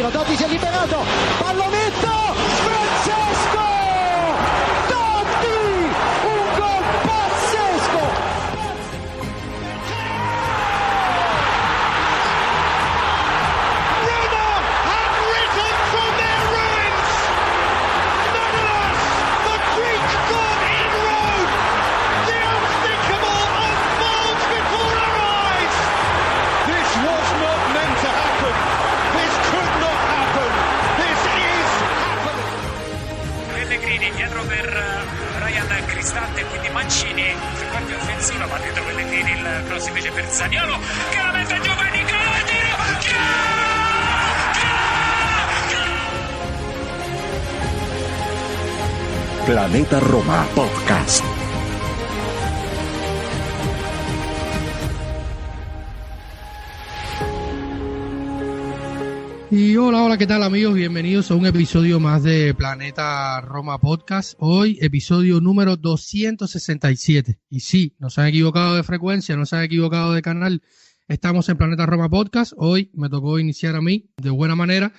tiro, Totti si è liberato, pallonetto, Francesco Totti, un gol pazzesco. Roma have risen from their ruins. Nonetheless, the Greek god in Rome, the unthinkable unfolds before our eyes. This was not meant to happen. This could not happen. This is happening. Pellegrini dietro per Ryan Cristante, quindi Mancini su parte offensiva, va dietro Pellegrini, il cross invece per Zaniolo che la mette giù per Nicolò, il tiro, Planeta Roma Podcast. Y hola, ¿qué tal amigos? Bienvenidos a un episodio más de Planeta Roma Podcast. Hoy, episodio número 267. Y sí, no se han equivocado de frecuencia, no se han equivocado de canal. Estamos en Planeta Roma Podcast. Hoy me tocó iniciar a mí de buena manera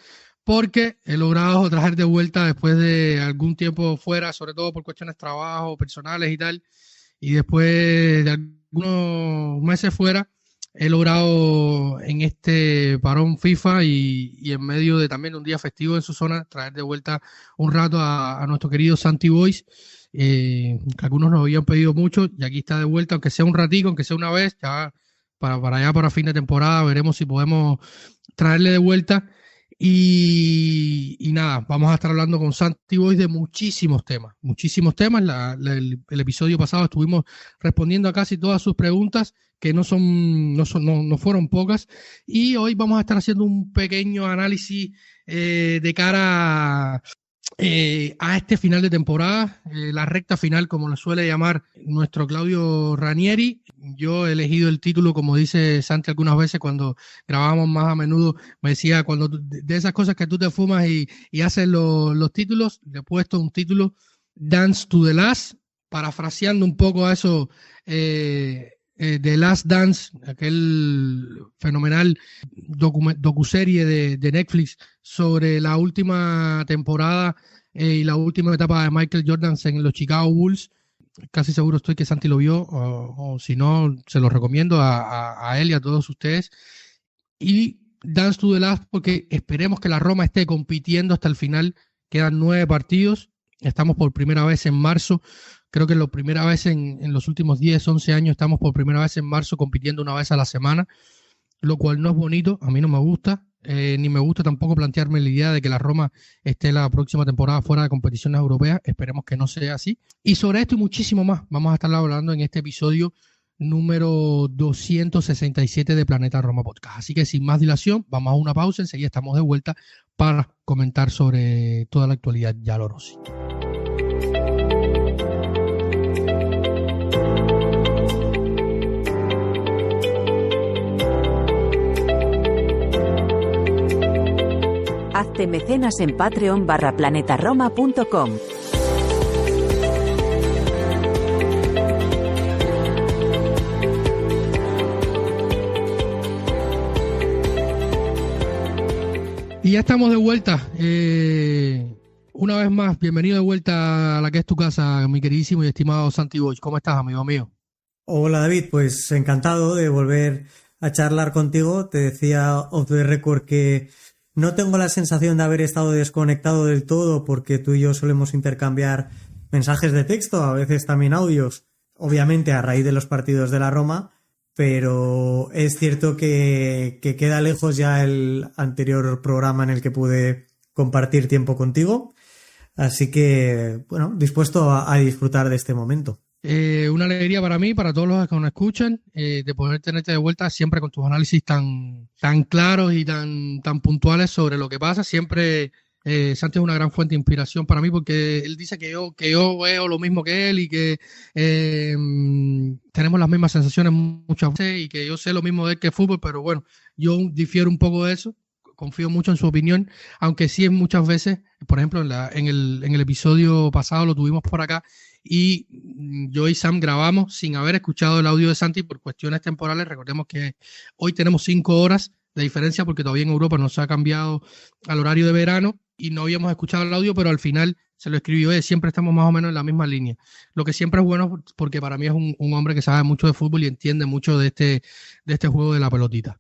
porque he logrado traer de vuelta después de algún tiempo fuera, sobre todo por cuestiones de trabajo, personales y tal. Y después de algunos meses fuera, he logrado en este parón FIFA y en medio de también un día festivo en su zona, traer de vuelta un rato a nuestro querido Santi Boys, que algunos nos habían pedido mucho, y aquí está de vuelta, aunque sea un ratico, aunque sea una vez, ya para allá, para fin de temporada, veremos si podemos traerle de vuelta. Y nada, vamos a estar hablando con Santi Boys de muchísimos temas. El episodio pasado estuvimos respondiendo a casi todas sus preguntas, que no fueron pocas, y hoy vamos a estar haciendo un pequeño análisis de cara a este final de temporada, la recta final, como lo suele llamar nuestro Claudio Ranieri. Yo he elegido el título, como dice Santi algunas veces cuando grabábamos más a menudo, me decía, cuando de esas cosas que tú te fumas y haces los títulos, le he puesto un título, Dance to the Last, parafraseando un poco a eso, The Last Dance, aquel fenomenal docuserie de Netflix sobre la última temporada y la última etapa de Michael Jordan en los Chicago Bulls. Casi seguro estoy que Santi lo vio, o si no, se lo recomiendo a él y a todos ustedes. Y Dance to the Last, porque esperemos que la Roma esté compitiendo hasta el final. Quedan 9 partidos, estamos por primera vez en marzo. Creo que la primera vez en los últimos 10, 11 años estamos por primera vez en marzo compitiendo una vez a la semana, lo cual no es bonito, a mí no me gusta, ni me gusta tampoco plantearme la idea de que la Roma esté la próxima temporada fuera de competiciones europeas. Esperemos que no sea así. Y sobre esto y muchísimo más vamos a estar hablando en este episodio número 267 de Planeta Roma Podcast. Así que sin más dilación, vamos a una pausa, enseguida estamos de vuelta para comentar sobre toda la actualidad giallorossi. Hazte mecenas en patreon.planetaroma.com. Y ya estamos de vuelta. Una vez más, bienvenido de vuelta a la que es tu casa, mi queridísimo y estimado Santi Boys. ¿Cómo estás, amigo mío? Hola, David. Pues encantado de volver a charlar contigo. Te decía off the record que no tengo la sensación de haber estado desconectado del todo, porque tú y yo solemos intercambiar mensajes de texto, a veces también audios, obviamente a raíz de los partidos de la Roma, pero es cierto que queda lejos ya el anterior programa en el que pude compartir tiempo contigo, así que, bueno, dispuesto a disfrutar de este momento. Una alegría para mí, para todos los que nos escuchan, de poder tenerte de vuelta siempre con tus análisis tan claros y tan puntuales sobre lo que pasa. Siempre Santi es una gran fuente de inspiración para mí, porque él dice que yo veo lo mismo que él y que tenemos las mismas sensaciones muchas veces y que yo sé lo mismo de él que fútbol, pero bueno, yo difiero un poco de eso. Confío mucho en su opinión, aunque sí muchas veces, por ejemplo, en el episodio pasado lo tuvimos por acá, y yo y Sam grabamos sin haber escuchado el audio de Santi por cuestiones temporales. Recordemos que hoy tenemos 5 horas de diferencia porque todavía en Europa no se ha cambiado al horario de verano y no habíamos escuchado el audio, pero al final se lo escribió él. Siempre estamos más o menos en la misma línea. Lo que siempre es bueno porque para mí es un hombre que sabe mucho de fútbol y entiende mucho de este juego de la pelotita.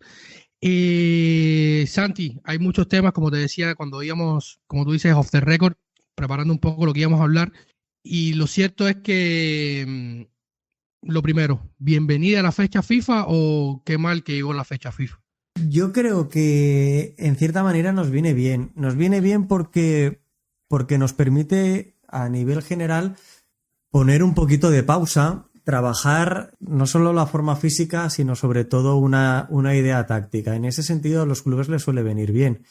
Santi, hay muchos temas, como te decía, cuando íbamos, como tú dices, off the record, preparando un poco lo que íbamos a hablar. Y lo cierto es que, lo primero, ¿bienvenida a la fecha FIFA o qué mal que llegó la fecha FIFA? Yo creo que en cierta manera nos viene bien. Nos viene bien porque nos permite a nivel general poner un poquito de pausa, trabajar no solo la forma física, sino sobre todo una idea táctica. En ese sentido, a los clubes les suele venir bien.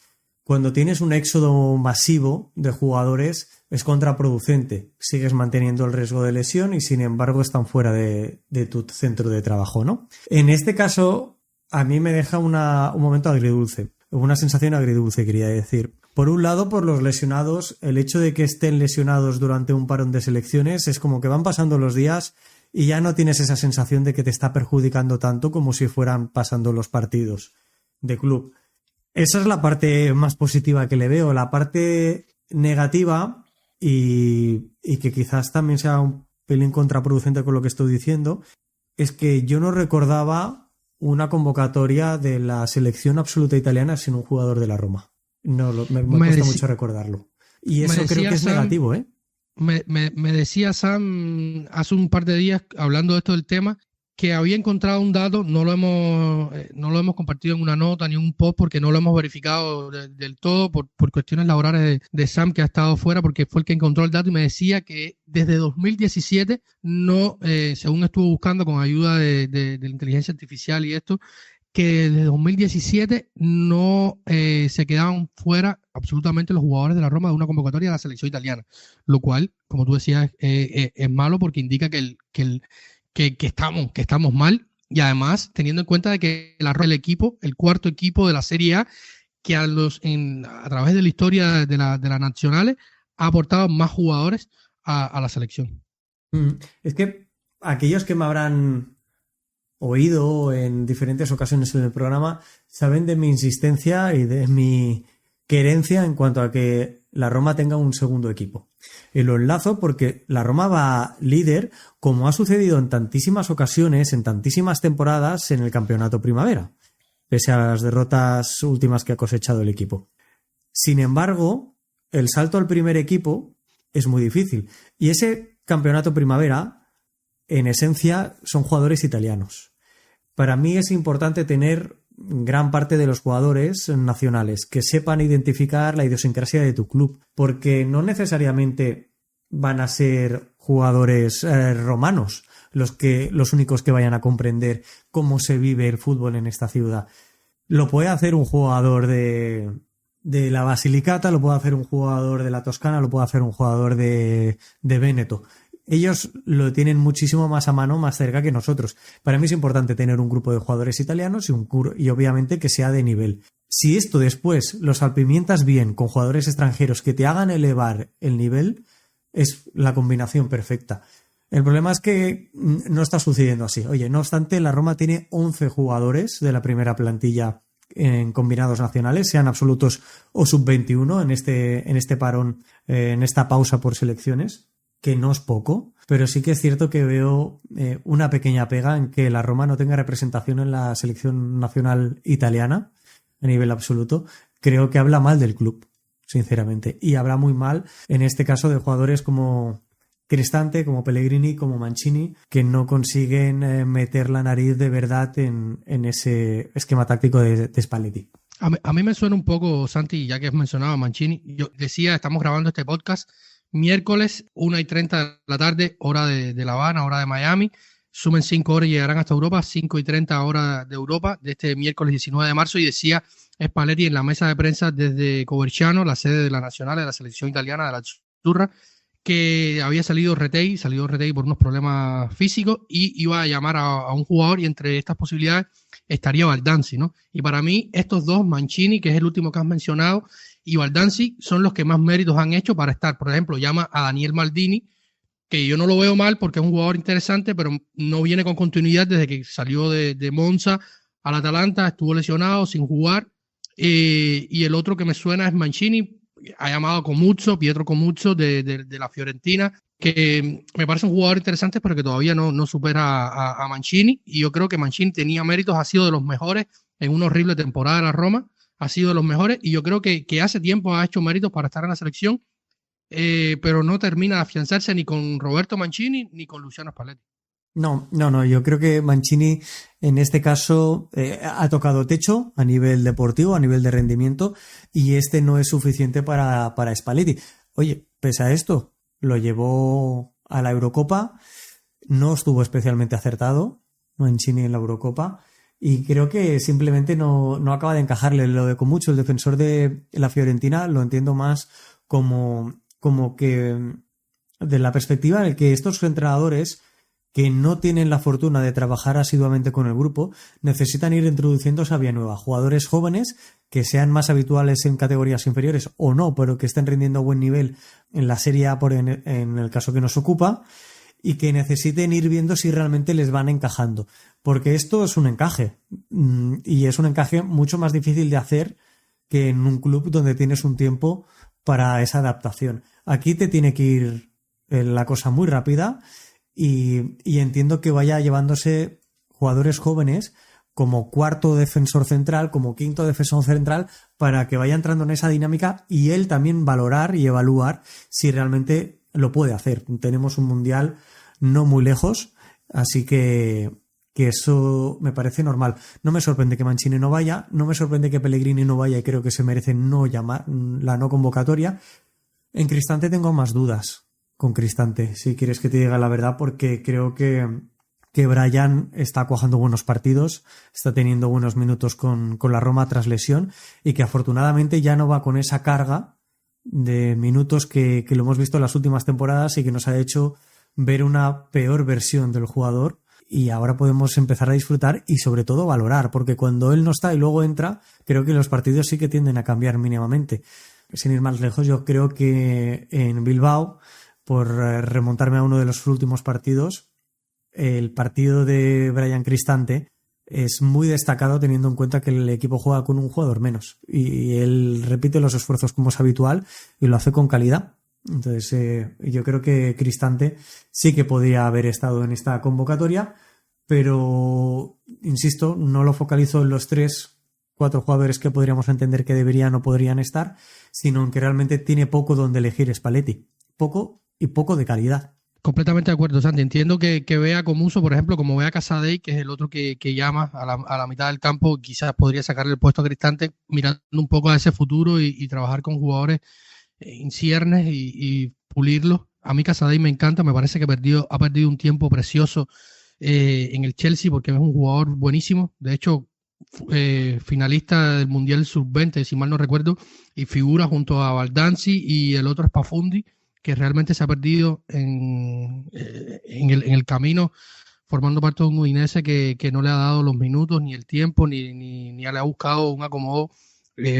Cuando tienes un éxodo masivo de jugadores es contraproducente. Sigues manteniendo el riesgo de lesión y sin embargo están fuera de tu centro de trabajo, ¿no? En este caso, a mí me deja un momento agridulce. Una sensación agridulce, quería decir. Por un lado, por los lesionados, el hecho de que estén lesionados durante un parón de selecciones es como que van pasando los días y ya no tienes esa sensación de que te está perjudicando tanto como si fueran pasando los partidos de club. Esa es la parte más positiva que le veo. La parte negativa, y que quizás también sea un pelín contraproducente con lo que estoy diciendo, es que yo no recordaba una convocatoria de la selección absoluta italiana sin un jugador de la Roma. No, me cuesta mucho recordarlo. Y eso creo que es negativo, ¿eh? Me decía Sam hace un par de días, hablando de esto del tema, que había encontrado un dato, no lo hemos compartido en una nota ni en un post porque no lo hemos verificado del todo por cuestiones laborales de Sam, que ha estado fuera, porque fue el que encontró el dato, y me decía que desde 2017 no, según estuvo buscando con ayuda de la inteligencia artificial y esto, que desde 2017 no se quedaban fuera absolutamente los jugadores de la Roma de una convocatoria de la selección italiana, lo cual, como tú decías, es malo porque indica que estamos mal, y además teniendo en cuenta de que el cuarto equipo de la Serie A, que a través de la historia de las nacionales ha aportado más jugadores a la selección. Es que aquellos que me habrán oído en diferentes ocasiones en el programa saben de mi insistencia y de mi querencia en cuanto a que la Roma tenga un segundo equipo. Y lo enlazo porque la Roma va líder, como ha sucedido en tantísimas ocasiones, en tantísimas temporadas en el campeonato primavera, pese a las derrotas últimas que ha cosechado el equipo. Sin embargo, el salto al primer equipo es muy difícil. Y ese campeonato primavera, en esencia, son jugadores italianos. Para mí es importante tener gran parte de los jugadores nacionales que sepan identificar la idiosincrasia de tu club, porque no necesariamente van a ser jugadores romanos los únicos que vayan a comprender cómo se vive el fútbol en esta ciudad. Lo puede hacer un jugador de la Basilicata, lo puede hacer un jugador de la Toscana, lo puede hacer un jugador de Véneto. Ellos lo tienen muchísimo más a mano, más cerca que nosotros. Para mí es importante tener un grupo de jugadores italianos y obviamente que sea de nivel. Si esto después lo salpimientas bien con jugadores extranjeros que te hagan elevar el nivel, es la combinación perfecta. El problema es que no está sucediendo así. Oye, no obstante, la Roma tiene 11 jugadores de la primera plantilla en combinados nacionales, sean absolutos o sub-21 en este parón, en esta pausa por selecciones, que no es poco, pero sí que es cierto que veo una pequeña pega en que la Roma no tenga representación en la selección nacional italiana a nivel absoluto. Creo que habla mal del club, sinceramente, y habla muy mal en este caso de jugadores como Cristante, como Pellegrini, como Mancini, que no consiguen meter la nariz de verdad en ese esquema táctico de Spalletti. A mí me suena un poco, Santi, ya que has mencionado a Mancini. Yo decía, estamos grabando este podcast miércoles 1:30 de la tarde, hora de La Habana, hora de Miami. Sumen 5 horas y llegarán hasta Europa, 5:30 hora de Europa, de este miércoles 19 de marzo. Y decía Spalletti en la mesa de prensa desde Coverciano, la sede de la Nacional, de la selección italiana, de la Azzurra, que había salido Retegui por unos problemas físicos y iba a llamar a un jugador, y entre estas posibilidades estaría Baldanzi, ¿no? Y para mí estos dos, Mancini, que es el último que has mencionado, y Baldanzi, son los que más méritos han hecho para estar. Por ejemplo, llama a Daniel Maldini, que yo no lo veo mal porque es un jugador interesante, pero no viene con continuidad desde que salió de Monza al Atalanta, estuvo lesionado, sin jugar. Y el otro que me suena es Mancini, ha llamado a Comuzzo, Pietro Comuzzo de la Fiorentina, que me parece un jugador interesante, pero que todavía no supera a Mancini. Y yo creo que Mancini tenía méritos, ha sido de los mejores en una horrible temporada de la Roma, ha sido de los mejores, y yo creo que hace tiempo ha hecho méritos para estar en la selección, pero no termina de afianzarse ni con Roberto Mancini ni con Luciano Spalletti. No, yo creo que Mancini en este caso ha tocado techo a nivel deportivo, a nivel de rendimiento, y este no es suficiente para Spalletti. Oye, pese a esto, lo llevó a la Eurocopa, no estuvo especialmente acertado Mancini en la Eurocopa, y creo que simplemente no acaba de encajarle. Lo de Comuzzo, el defensor de la Fiorentina, lo entiendo más como que de la perspectiva de que estos entrenadores que no tienen la fortuna de trabajar asiduamente con el grupo necesitan ir introduciendo esa vía nueva. Jugadores jóvenes que sean más habituales en categorías inferiores o no, pero que estén rindiendo a buen nivel en la Serie A en el caso que nos ocupa, y que necesiten ir viendo si realmente les van encajando. Porque esto es un encaje, y es un encaje mucho más difícil de hacer que en un club donde tienes un tiempo para esa adaptación. Aquí te tiene que ir la cosa muy rápida, y entiendo que vaya llevándose jugadores jóvenes como cuarto defensor central, como quinto defensor central, para que vaya entrando en esa dinámica y él también valorar y evaluar si realmente lo puede hacer. Tenemos un mundial no muy lejos, así que eso me parece normal. No me sorprende que Mancini no vaya, no me sorprende que Pellegrini no vaya, y creo que se merece no llamar la no convocatoria. En Cristante tengo más dudas con Cristante, si quieres que te diga la verdad, porque creo que Brian está cuajando buenos partidos, está teniendo buenos minutos con la Roma tras lesión, y que afortunadamente ya no va con esa carga de minutos que lo hemos visto en las últimas temporadas y que nos ha hecho ver una peor versión del jugador. Y ahora podemos empezar a disfrutar y sobre todo valorar, porque cuando él no está y luego entra, creo que los partidos sí que tienden a cambiar mínimamente. Sin ir más lejos, yo creo que en Bilbao, por remontarme a uno de los últimos partidos, el partido de Brian Cristante es muy destacado teniendo en cuenta que el equipo juega con un jugador menos y él repite los esfuerzos como es habitual y lo hace con calidad. Entonces yo creo que Cristante sí que podría haber estado en esta convocatoria, pero insisto, no lo focalizo en los 3-4 jugadores que podríamos entender que deberían o podrían estar, sino en que realmente tiene poco donde elegir Spalletti. Poco y poco de calidad. Completamente de acuerdo, Santi. Entiendo que vea Comuzzo, por ejemplo, como vea Casadei, que es el otro que llama a la mitad del campo, quizás podría sacarle el puesto a Cristante, mirando un poco a ese futuro y trabajar con jugadores en ciernes y pulirlos. A mí Casadei me encanta, me parece que ha perdido un tiempo precioso en el Chelsea, porque es un jugador buenísimo. De hecho, finalista del Mundial Sub-20, si mal no recuerdo, y figura junto a Baldanzi, y el otro es Pafundi, que realmente se ha perdido en el camino, formando parte de un Udinese que no le ha dado los minutos, ni el tiempo, ni le ha buscado un acomodo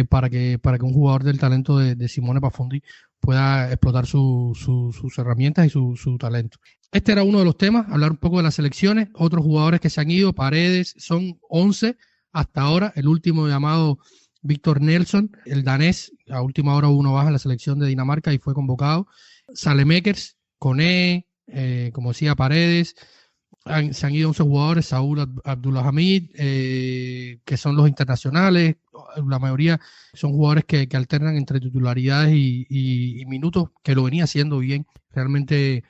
para que un jugador del talento de Simone Pafundi pueda explotar sus herramientas y su talento. Este era uno de los temas, hablar un poco de las selecciones. Otros jugadores que se han ido, Paredes, son 11 hasta ahora. El último llamado Victor Nelson, el danés, a última hora hubo una baja en la selección de Dinamarca y fue convocado. Saelemaekers, Koné, como decía, Paredes. Se han ido 11 jugadores, Saúl Abdulhamid, que son los internacionales. La mayoría son jugadores que alternan entre titularidades y minutos, que lo venía haciendo bien. Realmente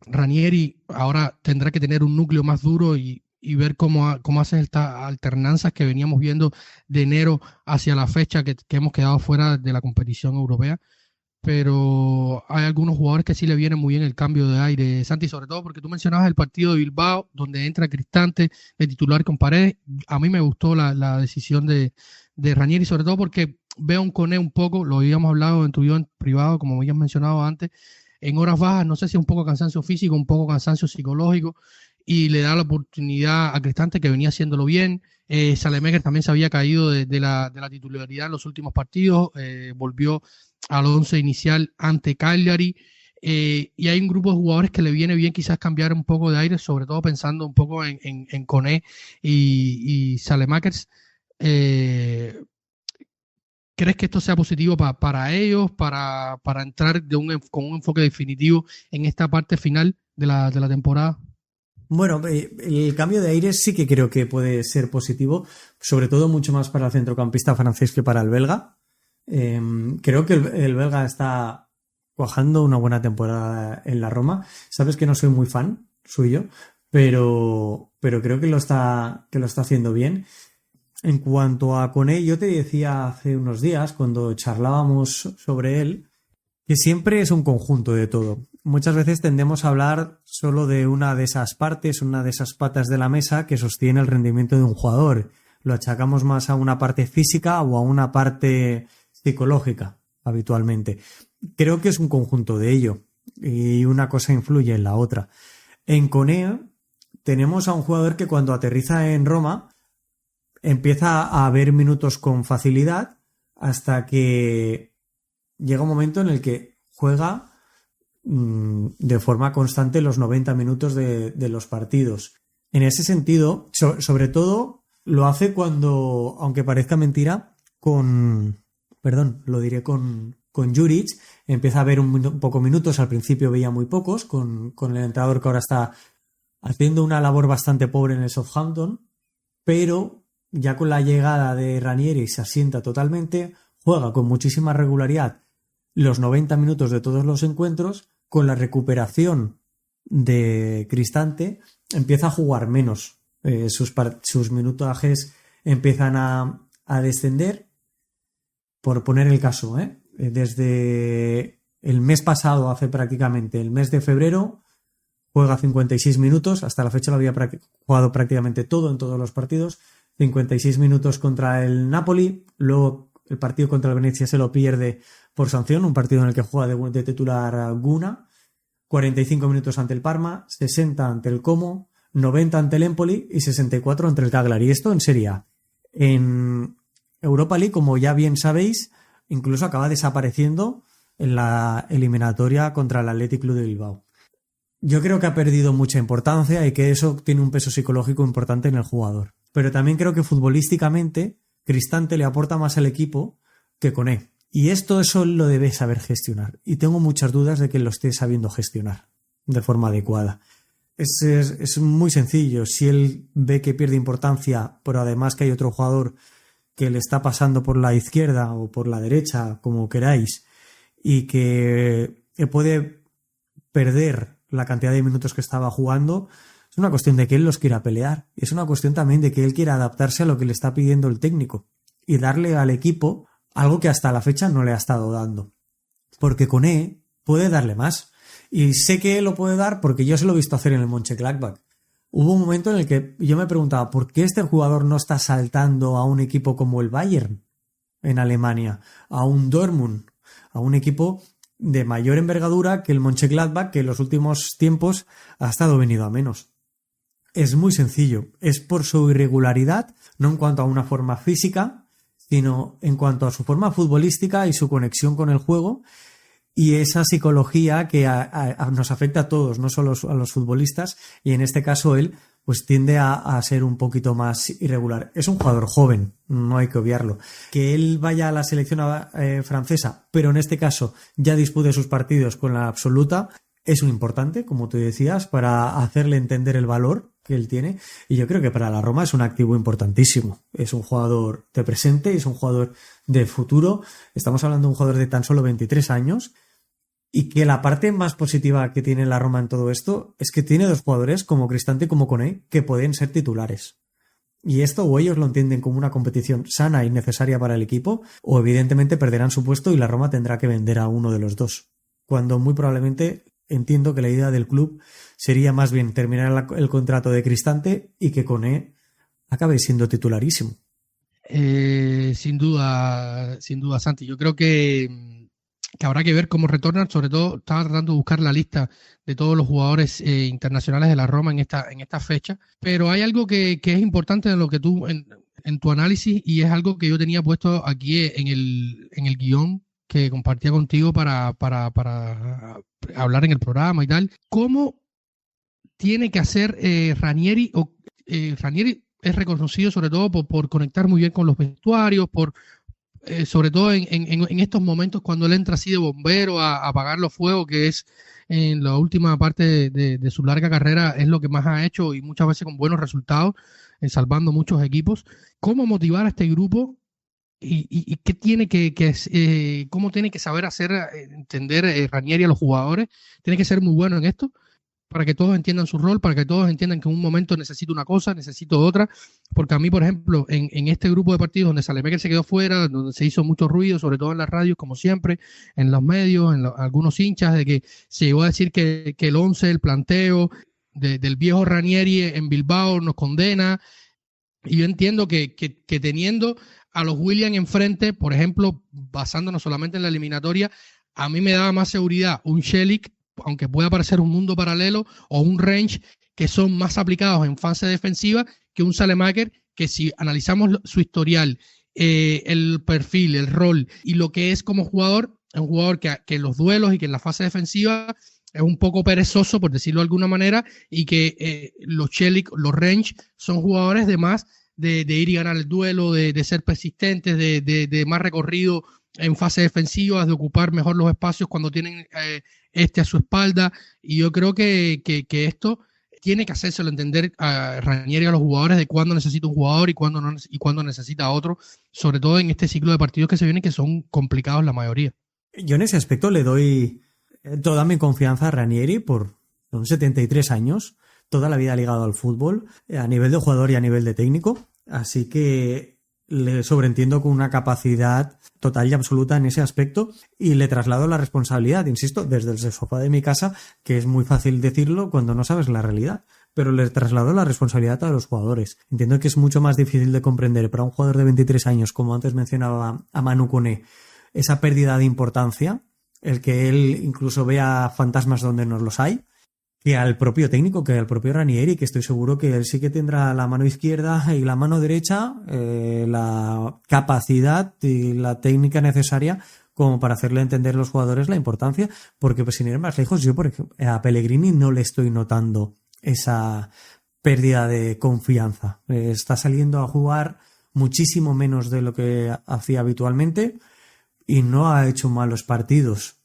Ranieri ahora tendrá que tener un núcleo más duro y ver cómo hace estas alternanzas que veníamos viendo de enero hacia la fecha que hemos quedado fuera de la competición europea. Pero hay algunos jugadores que sí le viene muy bien el cambio de aire, Santi, sobre todo porque tú mencionabas el partido de Bilbao, donde entra Cristante de titular con Paredes. A mí me gustó la decisión de Ranieri, sobre todo porque veo un Koné un poco, lo habíamos hablado en tu video en privado, como habías mencionado antes, en horas bajas, no sé si un poco cansancio físico, un poco cansancio psicológico, y le da la oportunidad a Cristante, que venía haciéndolo bien. Saelemaekers también se había caído de la titularidad en los últimos partidos, volvió al 11 inicial ante Cagliari. y hay un grupo de jugadores que le viene bien quizás cambiar un poco de aire, sobre todo pensando un poco en Koné y Saelemaekers. ¿Crees que esto sea positivo para ellos, para entrar con un enfoque definitivo en esta parte final de la temporada? Bueno, el cambio de aire sí que creo que puede ser positivo, sobre todo mucho más para el centrocampista francés que para el belga. Creo que el belga está cuajando una buena temporada en la Roma. Sabes que no soy muy fan suyo, pero creo que lo está haciendo bien. En cuanto a Koné, yo te decía hace unos días, cuando charlábamos sobre él, que siempre es un conjunto de todo. Muchas veces tendemos a hablar solo de una de esas partes, una de esas patas de la mesa que sostiene el rendimiento de un jugador. Lo achacamos más a una parte física o a una parte psicológica, habitualmente. Creo que es un conjunto de ello y una cosa influye en la otra. En Koné tenemos a un jugador que cuando aterriza en Roma empieza a ver minutos con facilidad hasta que llega un momento en el que juega de forma constante los 90 minutos de los partidos. En ese sentido, sobre todo lo hace cuando, aunque parezca mentira, con Juric, empieza a ver un poco minutos. Al principio veía muy pocos, con el entrenador que ahora está haciendo una labor bastante pobre en el Southampton, pero ya con la llegada de Ranieri se asienta totalmente, juega con muchísima regularidad los 90 minutos de todos los encuentros. Con la recuperación de Cristante empieza a jugar menos, sus minutajes empiezan a descender. Por poner el caso, desde el mes pasado, hace prácticamente el mes de febrero, juega 56 minutos, hasta la fecha lo había jugado prácticamente todo en todos los partidos, 56 minutos contra el Napoli, luego el partido contra el Venecia se lo pierde por sanción, un partido en el que juega de titular Guna, 45 minutos ante el Parma, 60 ante el Como, 90 ante el Empoli y 64 ante el Cagliari. Esto en Serie A. En Europa League, como ya bien sabéis, incluso acaba desapareciendo en la eliminatoria contra el Athletic Club de Bilbao. Yo creo que ha perdido mucha importancia y que eso tiene un peso psicológico importante en el jugador. Pero también creo que futbolísticamente Cristante le aporta más al equipo que Koné. Y eso lo debe saber gestionar. Y tengo muchas dudas de que lo esté sabiendo gestionar de forma adecuada. Es muy sencillo. Si él ve que pierde importancia, pero además que hay otro jugador que le está pasando por la izquierda o por la derecha, como queráis, y que puede perder la cantidad de minutos que estaba jugando, es una cuestión de que él los quiera pelear. Es una cuestión también de que él quiera adaptarse a lo que le está pidiendo el técnico y darle al equipo algo que hasta la fecha no le ha estado dando. Porque Koné puede darle más. Y sé que lo puede dar porque yo se lo he visto hacer en el Mönchengladbach. Hubo un momento en el que yo me preguntaba ¿por qué este jugador no está saltando a un equipo como el Bayern en Alemania? A un Dortmund, a un equipo de mayor envergadura que el Mönchengladbach, que en los últimos tiempos ha estado venido a menos. Es muy sencillo. Es por su irregularidad, no en cuanto a una forma física, sino en cuanto a su forma futbolística y su conexión con el juego y esa psicología que nos afecta a todos, no solo a los futbolistas, y en este caso él pues tiende a ser un poquito más irregular. Es un jugador joven, no hay que obviarlo. Que él vaya a la selección francesa, pero en este caso ya dispute sus partidos con la absoluta, es muy importante, como tú decías, para hacerle entender el valor que él tiene, y yo creo que para la Roma es un activo importantísimo. Es un jugador de presente, es un jugador de futuro. Estamos hablando de un jugador de tan solo 23 años y que la parte más positiva que tiene la Roma en todo esto es que tiene dos jugadores como Cristante y como Koné que pueden ser titulares. Y esto o ellos lo entienden como una competición sana y necesaria para el equipo, o evidentemente perderán su puesto y la Roma tendrá que vender a uno de los dos. Cuando muy probablemente entiendo que la idea del club sería más bien terminar el contrato de Cristante y que Koné acabe siendo titularísimo. Sin duda, Santi. Yo creo que habrá que ver cómo retornan. Sobre todo, estaba tratando de buscar la lista de todos los jugadores internacionales de la Roma en esta fecha. Pero hay algo que es importante en lo que tú, en tu análisis, y es algo que yo tenía puesto aquí en el guión que compartía contigo para hablar en el programa y tal. ¿Cómo tiene que hacer Ranieri? Ranieri es reconocido sobre todo por conectar muy bien con los vestuarios, sobre todo en estos momentos cuando él entra así de bombero a apagar los fuegos, que es en la última parte de su larga carrera, es lo que más ha hecho y muchas veces con buenos resultados, salvando muchos equipos. ¿Cómo motivar a este grupo y qué tiene cómo tiene que saber entender Ranieri a los jugadores? Tiene que ser muy bueno en esto para que todos entiendan su rol, para que todos entiendan que en un momento necesito una cosa, necesito otra, porque a mí, por ejemplo, en este grupo de partidos donde Saelemaekers se quedó fuera, donde se hizo mucho ruido, sobre todo en las radios, como siempre, en los medios, algunos hinchas, de que se llegó a decir que el 11, el planteo del viejo Ranieri en Bilbao nos condena, y yo entiendo que teniendo a los Williams enfrente, por ejemplo, basándonos solamente en la eliminatoria, a mí me daba más seguridad un Shelik, aunque pueda parecer un mundo paralelo, o un Range, que son más aplicados en fase defensiva que un Saelemaekers, que si analizamos su historial, el perfil, el rol y lo que es como jugador, es un jugador que en los duelos y que en la fase defensiva es un poco perezoso, por decirlo de alguna manera, y que los Shelik, los Range, son jugadores de más de ir y ganar el duelo, de ser persistentes, de más recorrido en fase defensiva, de ocupar mejor los espacios cuando tienen a su espalda, y yo creo que esto tiene que hacérselo entender a Ranieri y a los jugadores de cuándo necesita un jugador y cuándo no, y cuándo necesita otro, sobre todo en este ciclo de partidos que se vienen, que son complicados la mayoría. Yo en ese aspecto le doy toda mi confianza a Ranieri, son 73 años, toda la vida ligado al fútbol, a nivel de jugador y a nivel de técnico, así que le sobreentiendo con una capacidad total y absoluta en ese aspecto, y le traslado la responsabilidad, insisto, desde el sofá de mi casa, que es muy fácil decirlo cuando no sabes la realidad, pero le traslado la responsabilidad a los jugadores. Entiendo que es mucho más difícil de comprender para un jugador de 23 años, como antes mencionaba a Manu Koné, esa pérdida de importancia, el que él incluso vea fantasmas donde no los hay, que al propio técnico, que al propio Ranieri, que estoy seguro que él sí que tendrá la mano izquierda y la mano derecha, la capacidad y la técnica necesaria como para hacerle entender a los jugadores la importancia, porque pues, sin ir más lejos, yo por ejemplo, a Pellegrini no le estoy notando esa pérdida de confianza. Está saliendo a jugar muchísimo menos de lo que hacía habitualmente y no ha hecho malos partidos.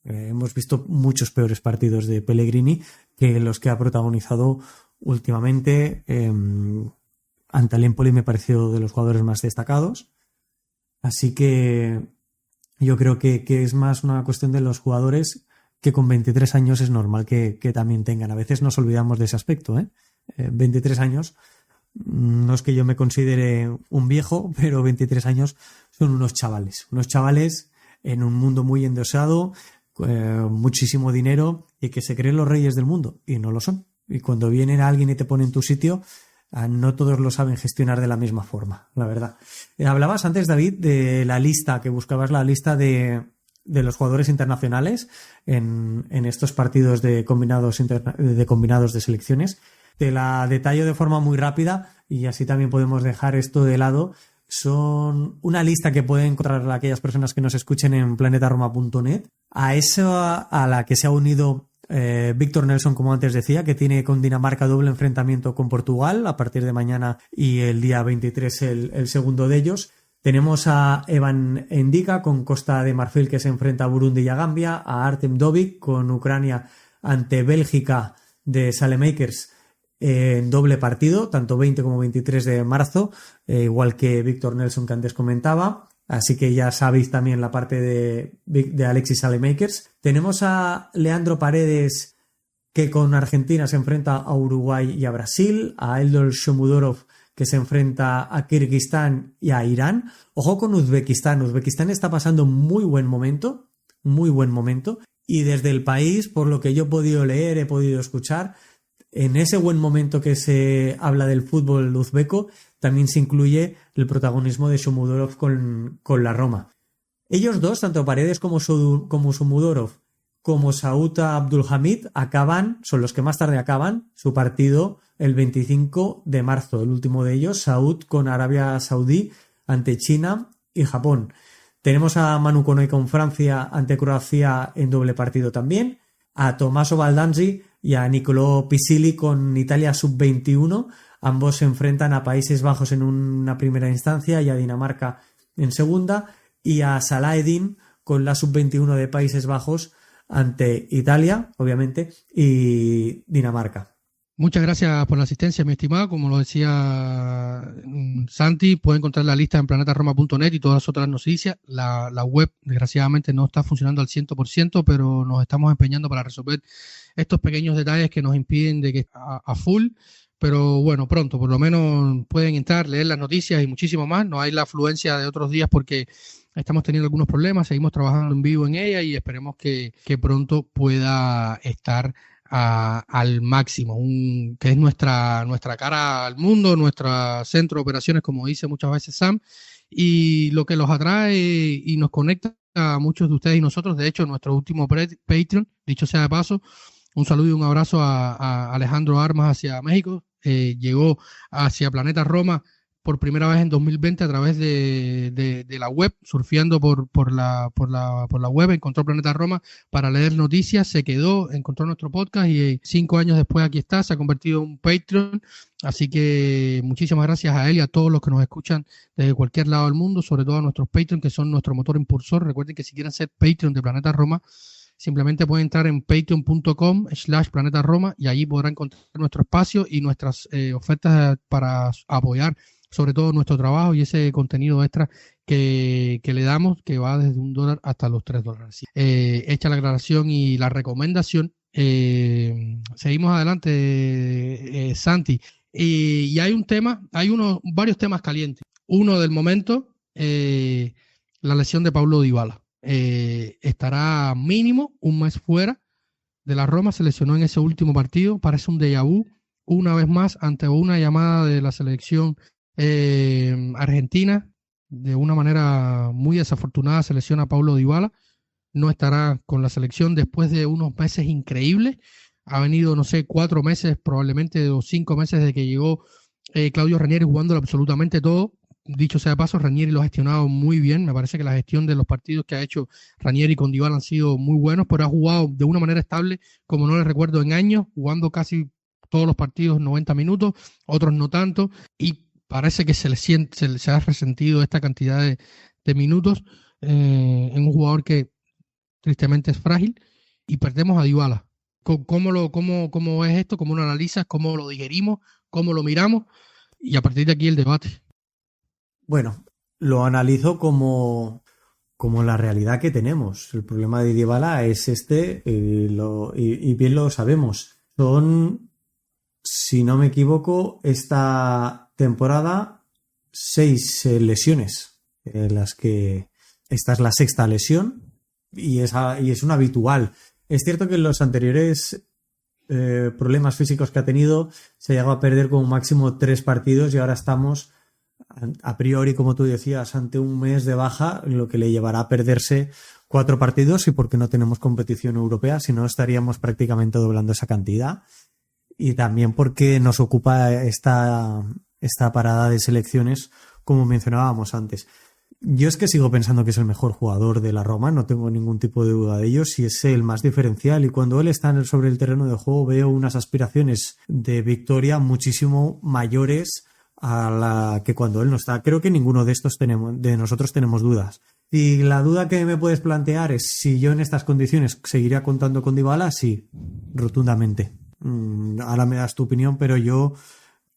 Hemos visto muchos peores partidos de Pellegrini que los que ha protagonizado últimamente. Ante el Empoli me pareció de los jugadores más destacados. Así que yo creo que es más una cuestión de los jugadores, que con 23 años es normal que también tengan. A veces nos olvidamos de ese aspecto, 23 años, no es que yo me considere un viejo, pero 23 años son unos chavales en un mundo muy endosado, muchísimo dinero, y que se creen los reyes del mundo y no lo son. Y cuando viene alguien y te pone en tu sitio, no todos lo saben gestionar de la misma forma, la verdad. Hablabas antes, David, de la lista, que buscabas la lista de los jugadores internacionales en estos partidos de combinados de selecciones. Te la detallo de forma muy rápida y así también podemos dejar esto de lado. Son una lista que pueden encontrar aquellas personas que nos escuchen en planetaroma.net. A esa a la que se ha unido Victor Nelson, como antes decía, que tiene con Dinamarca doble enfrentamiento con Portugal a partir de mañana y el día 23 el segundo de ellos. Tenemos a Evan Endika con Costa de Marfil, que se enfrenta a Burundi y a Gambia, a Artem Dovik con Ucrania ante Bélgica de Saelemaekers en doble partido, tanto 20 como 23 de marzo, igual que Victor Nelson, que antes comentaba. Así que ya sabéis también la parte de Alexis Saelemaekers. Tenemos a Leandro Paredes, que con Argentina se enfrenta a Uruguay y a Brasil, a Eldor Shomurodov, que se enfrenta a Kirguistán y a Irán. Ojo con Uzbekistán. Uzbekistán está pasando muy buen momento, y desde el país, por lo que yo he podido leer, he podido escuchar, en ese buen momento que se habla del fútbol uzbeco, también se incluye el protagonismo de Shomurodov con la Roma. Ellos dos, tanto Paredes como Shomurodov, como Saud Abdulhamid, son los que más tarde acaban su partido el 25 de marzo. El último de ellos, Saud con Arabia Saudí ante China y Japón. Tenemos a Manu Conoi con Francia ante Croacia en doble partido también, a Tommaso Baldanzi y a Niccolò Pisili con Italia sub-21. Ambos se enfrentan a Países Bajos en una primera instancia y a Dinamarca en segunda, y a Salah-Eddin con la sub-21 de Países Bajos ante Italia, obviamente, y Dinamarca. Muchas gracias por la asistencia, mi estimado. Como lo decía Santi, pueden encontrar la lista en planetaroma.net y todas las otras noticias. La web, desgraciadamente, no está funcionando al 100%, pero nos estamos empeñando para resolver estos pequeños detalles que nos impiden de que a full. Pero bueno, pronto, por lo menos pueden entrar, leer las noticias y muchísimo más. No hay la afluencia de otros días porque estamos teniendo algunos problemas, seguimos trabajando en vivo en ella y esperemos que pronto pueda estar al máximo, que es nuestra cara al mundo, nuestro centro de operaciones, como dice muchas veces Sam, y lo que los atrae y nos conecta a muchos de ustedes y nosotros. De hecho, nuestro último Patreon, dicho sea de paso, un saludo y un abrazo a Alejandro Armas hacia México. Llegó hacia Planeta Roma por primera vez en 2020 a través de la web, surfeando por la web, encontró Planeta Roma para leer noticias, se quedó, encontró nuestro podcast y 5 años después aquí está, se ha convertido en un Patreon. Así que muchísimas gracias a él y a todos los que nos escuchan desde cualquier lado del mundo, sobre todo a nuestros Patreon, que son nuestro motor impulsor. Recuerden que si quieren ser Patreon de Planeta Roma, simplemente pueden entrar en patreon.com/Planeta Roma y allí podrán encontrar nuestro espacio y nuestras ofertas para apoyar sobre todo nuestro trabajo y ese contenido extra que le damos, que va desde $1 hasta los $3. Así, hecha la aclaración y la recomendación, seguimos adelante, Santi. Y hay un tema, varios temas calientes. Uno del momento, la lesión de Paulo Dybala. Estará mínimo un mes fuera de la Roma, se lesionó en ese último partido, parece un déjà vu, una vez más ante una llamada de la selección Argentina. De una manera muy desafortunada se lesiona Paulo Dybala, no estará con la selección después de unos meses increíbles. Ha venido, no sé, 4 meses probablemente, o 5 meses desde que llegó Claudio Ranieri, jugándolo absolutamente todo. Dicho sea de paso, Ranieri lo ha gestionado muy bien. Me parece que la gestión de los partidos que ha hecho Ranieri con Dybala han sido muy buenos, pero ha jugado de una manera estable como no le recuerdo en años, jugando casi todos los partidos 90 minutos, otros no tanto, y parece que se ha resentido esta cantidad de minutos en un jugador que tristemente es frágil, y perdemos a Dybala. ¿Cómo es esto? ¿Cómo lo analizas? ¿Cómo lo digerimos? ¿Cómo lo miramos? Y a partir de aquí el debate. Bueno, lo analizo como la realidad que tenemos. El problema de Dybala es y bien lo sabemos. Son, si no me equivoco, esta temporada 6 lesiones, las que esta es la 6ª lesión y es un habitual. Es cierto que en los anteriores problemas físicos que ha tenido se llegó a perder como máximo 3 partidos y ahora estamos a priori, como tú decías, ante un mes de baja, lo que le llevará a perderse 4 partidos, y porque no tenemos competición europea, si no estaríamos prácticamente doblando esa cantidad, y también porque nos ocupa esta parada de selecciones, como mencionábamos antes. Yo es que sigo pensando que es el mejor jugador de la Roma, no tengo ningún tipo de duda de ello, si es el más diferencial, y cuando él está sobre el terreno de juego veo unas aspiraciones de victoria muchísimo mayores a la que cuando él no está. Creo que ninguno de nosotros tenemos dudas. Y la duda que me puedes plantear es si yo en estas condiciones seguiría contando con Dybala. Sí, rotundamente. Ahora me das tu opinión, pero yo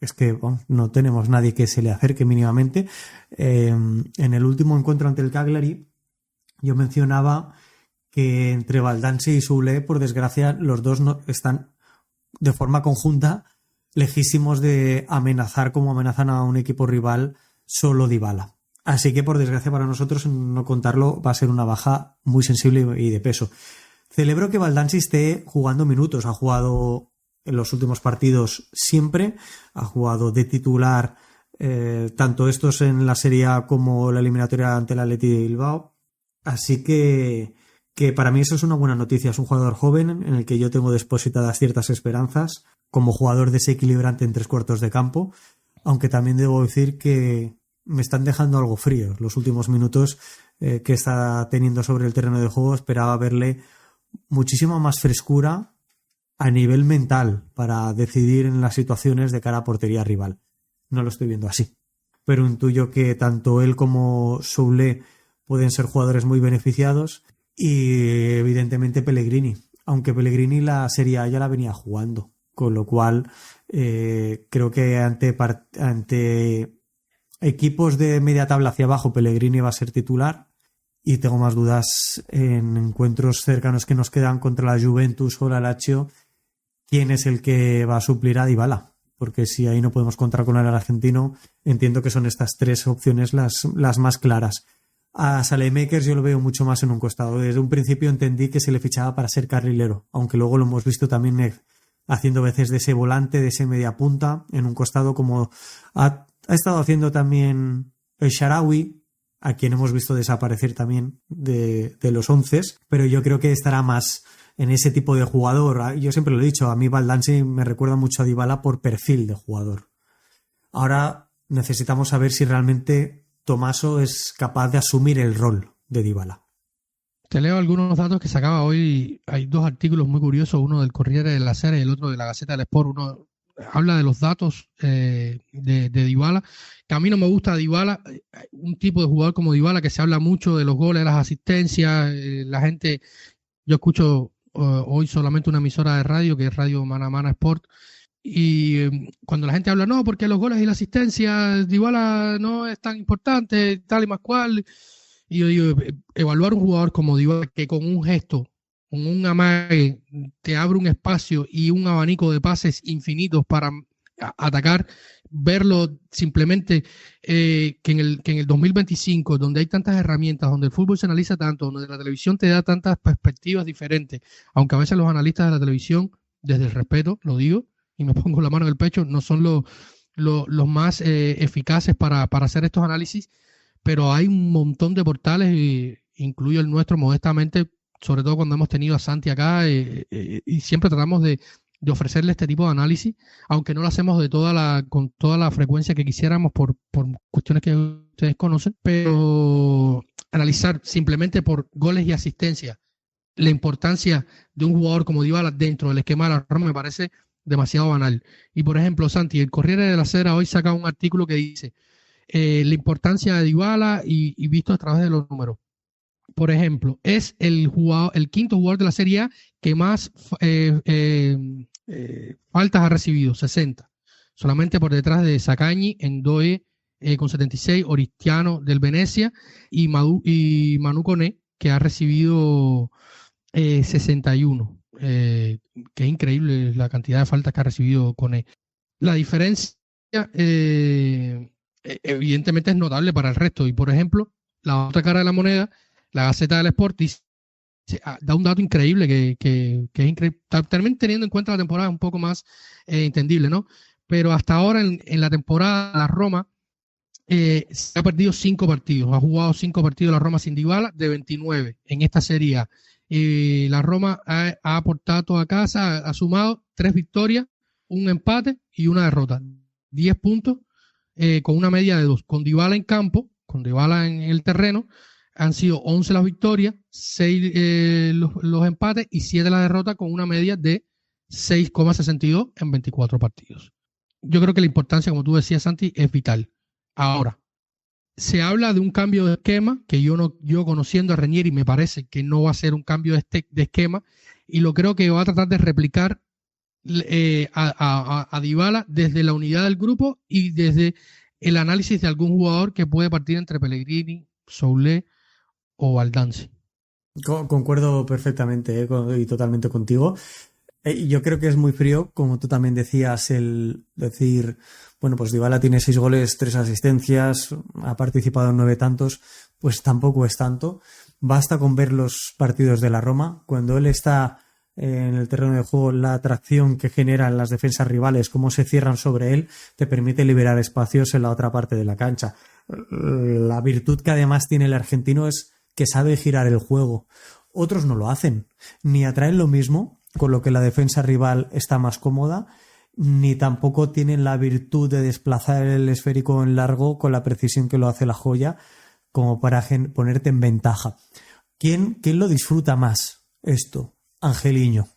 es que no tenemos nadie que se le acerque mínimamente. En el último encuentro ante el Cagliari yo mencionaba que entre Baldanzi y Soulé, por desgracia, los dos no están de forma conjunta lejísimos de amenazar como amenazan a un equipo rival solo Dybala. Así que, por desgracia para nosotros, no contarlo va a ser una baja muy sensible y de peso. Celebro que Baldanzi esté jugando minutos. Ha jugado en los últimos partidos siempre. Ha jugado de titular tanto estos en la Serie A como la eliminatoria ante el Athletic de Bilbao. Así que para mí eso es una buena noticia. Es un jugador joven en el que yo tengo depositadas ciertas esperanzas como jugador desequilibrante en 3 cuartos de campo, aunque también debo decir que me están dejando algo frío. Los últimos minutos que está teniendo sobre el terreno de juego, esperaba verle muchísima más frescura a nivel mental para decidir en las situaciones de cara a portería rival. No lo estoy viendo así, pero intuyo que tanto él como Soule pueden ser jugadores muy beneficiados, y evidentemente Pellegrini, aunque Pellegrini la Serie A ya la venía jugando, con lo cual creo que ante equipos de media tabla hacia abajo Pellegrini va a ser titular, y tengo más dudas en encuentros cercanos que nos quedan contra la Juventus o la Lazio, quién es el que va a suplir a Dybala, porque si ahí no podemos contar con el argentino, entiendo que son estas tres opciones las más claras. A Saelemaekers yo lo veo mucho más en un costado. Desde un principio entendí que se le fichaba para ser carrilero, aunque luego lo hemos visto también haciendo veces de ese volante, de ese media punta en un costado, como ha estado haciendo también el Shaarawy, a quien hemos visto desaparecer también de los 11, pero yo creo que estará más en ese tipo de jugador. Yo siempre lo he dicho, a mí Baldanzi me recuerda mucho a Dybala por perfil de jugador. Ahora necesitamos saber si realmente Tommaso es capaz de asumir el rol de Dybala. Te leo algunos datos que sacaba hoy. Hay dos artículos muy curiosos, uno del Corriere della Sera y el otro de la Gazzetta dello Sport. Uno habla de los datos de Dybala, que a mí no me gusta Dybala, un tipo de jugador como Dybala que se habla mucho de los goles, las asistencias, la gente, yo escucho hoy solamente una emisora de radio, que es Radio Mana Mana Sport, y cuando la gente habla, no, porque los goles y la asistencia, Dybala no es tan importante, tal y más cual, y yo digo, evaluar un jugador como Dybala, que con un gesto, con un amague, te abre un espacio y un abanico de pases infinitos para atacar, verlo simplemente que en el 2025, donde hay tantas herramientas, donde el fútbol se analiza tanto, donde la televisión te da tantas perspectivas diferentes, aunque a veces los analistas de la televisión, desde el respeto, lo digo, y me pongo la mano en el pecho, no son los más eficaces para hacer estos análisis, pero hay un montón de portales, incluyo el nuestro modestamente, sobre todo cuando hemos tenido a Santi acá, y siempre tratamos de ofrecerle este tipo de análisis, aunque no lo hacemos con toda la frecuencia que quisiéramos por cuestiones que ustedes conocen, pero analizar simplemente por goles y asistencia la importancia de un jugador como Dybala dentro del esquema de la Roma me parece demasiado banal. Y por ejemplo, Santi, el Corriere della Sera hoy saca un artículo que dice la importancia de Dybala y visto a través de los números. Por ejemplo, es el quinto jugador de la Serie A que más faltas ha recibido, 60. Solamente por detrás de Zaccagni, Ndoye con 76, Oristiano del Venezia y Manu Koné, que ha recibido 61. Que es increíble la cantidad de faltas que ha recibido Koné. La diferencia evidentemente es notable para el resto. Y por ejemplo, la otra cara de la moneda, la Gazzetta dello Sport da un dato increíble que es increíble. También teniendo en cuenta la temporada un poco más entendible, ¿no? Pero hasta ahora en la temporada la Roma se ha perdido 5 partidos. Ha jugado 5 partidos la Roma sin Dybala de 29 en esta Serie A. La Roma ha aportado a casa, ha sumado 3 victorias, un empate y una derrota. 10 puntos con una media de 2. Con Dybala en campo, con Dybala en el terreno, han sido 11 las victorias, 6 los empates y 7 las derrotas, con una media de 6,62 en 24 partidos. Yo creo que la importancia, como tú decías, Santi, es vital. Ahora, se habla de un cambio de esquema, que yo conociendo a Ranieri me parece que no va a ser un cambio de esquema, y lo creo que va a tratar de replicar a Dybala desde la unidad del grupo y desde el análisis de algún jugador que puede partir entre Pellegrini, Soule o Baldanzi. Concuerdo perfectamente y totalmente contigo. Yo creo que es muy frío, como tú también decías, el decir, bueno, pues Dybala tiene 6 goles, 3 asistencias, ha participado en 9 tantos, pues tampoco es tanto. Basta con ver los partidos de la Roma. Cuando él está en el terreno de juego, la atracción que generan las defensas rivales, cómo se cierran sobre él, te permite liberar espacios en la otra parte de la cancha. La virtud que además tiene el argentino es que sabe girar el juego. Otros no lo hacen, ni atraen lo mismo, con lo que la defensa rival está más cómoda, ni tampoco tienen la virtud de desplazar el esférico en largo con la precisión que lo hace la joya, como para ponerte en ventaja. ¿Quién lo disfruta más esto? Angeliño,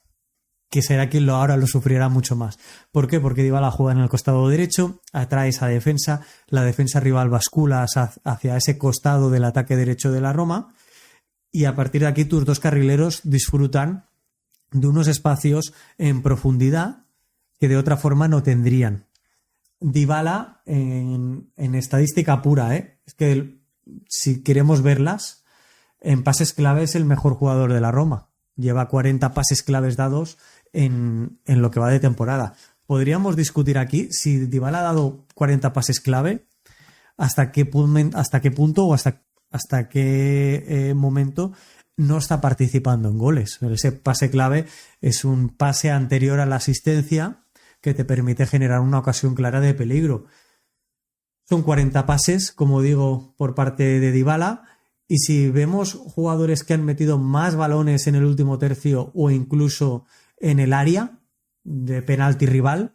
que será quien ahora lo sufrirá mucho más. ¿Por qué? Porque Dybala juega en el costado derecho, atrae esa defensa, la defensa rival bascula hacia ese costado del ataque derecho de la Roma, y a partir de aquí tus dos carrileros disfrutan de unos espacios en profundidad que de otra forma no tendrían. Dybala en estadística pura, es que si queremos verlas, en pases clave es el mejor jugador de la Roma. Lleva 40 pases claves dados en lo que va de temporada. Podríamos discutir aquí si Dybala ha dado 40 pases clave, hasta qué punto o hasta qué momento no está participando en goles. Ese pase clave es un pase anterior a la asistencia que te permite generar una ocasión clara de peligro. Son 40 pases, como digo, por parte de Dybala, y si vemos jugadores que han metido más balones en el último tercio o incluso en el área de penalti rival,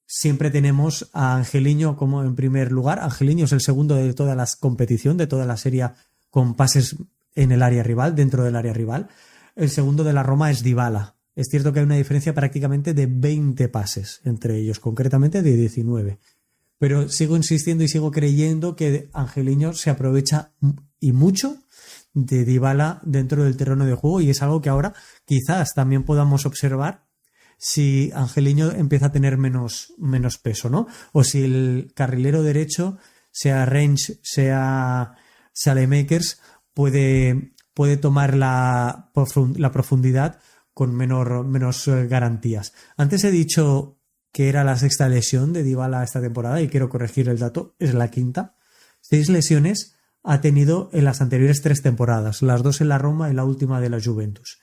siempre tenemos a Angeliño como en primer lugar. Angeliño es el segundo de toda la competición, de toda la serie con pases en el área rival, dentro del área rival. El segundo de la Roma es Dybala. Es cierto que hay una diferencia prácticamente de 20 pases entre ellos, concretamente de 19. Pero sigo insistiendo y sigo creyendo que Angeliño se aprovecha y mucho de Dybala dentro del terreno de juego, y es algo que ahora quizás también podamos observar si Angeliño empieza a tener menos peso, ¿no? O si el carrilero derecho, sea Rensch, sea Saelemaekers, puede tomar la profundidad con menos garantías. Antes he dicho que era la sexta lesión de Dybala esta temporada, y quiero corregir el dato, es la quinta. 6 lesiones ha tenido en las anteriores 3 temporadas, las 2 en la Roma y la última de la Juventus.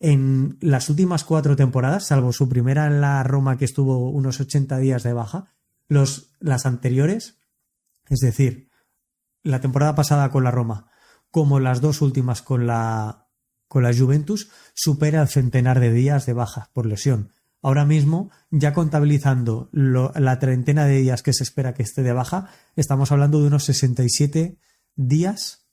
En las últimas 4 temporadas, salvo su primera en la Roma, que estuvo unos 80 días de baja, las anteriores, es decir, la temporada pasada con la Roma, como las 2 últimas con la Juventus, supera el centenar de días de baja por lesión. Ahora mismo, ya contabilizando la treintena de días que se espera que esté de baja, estamos hablando de unos 67 días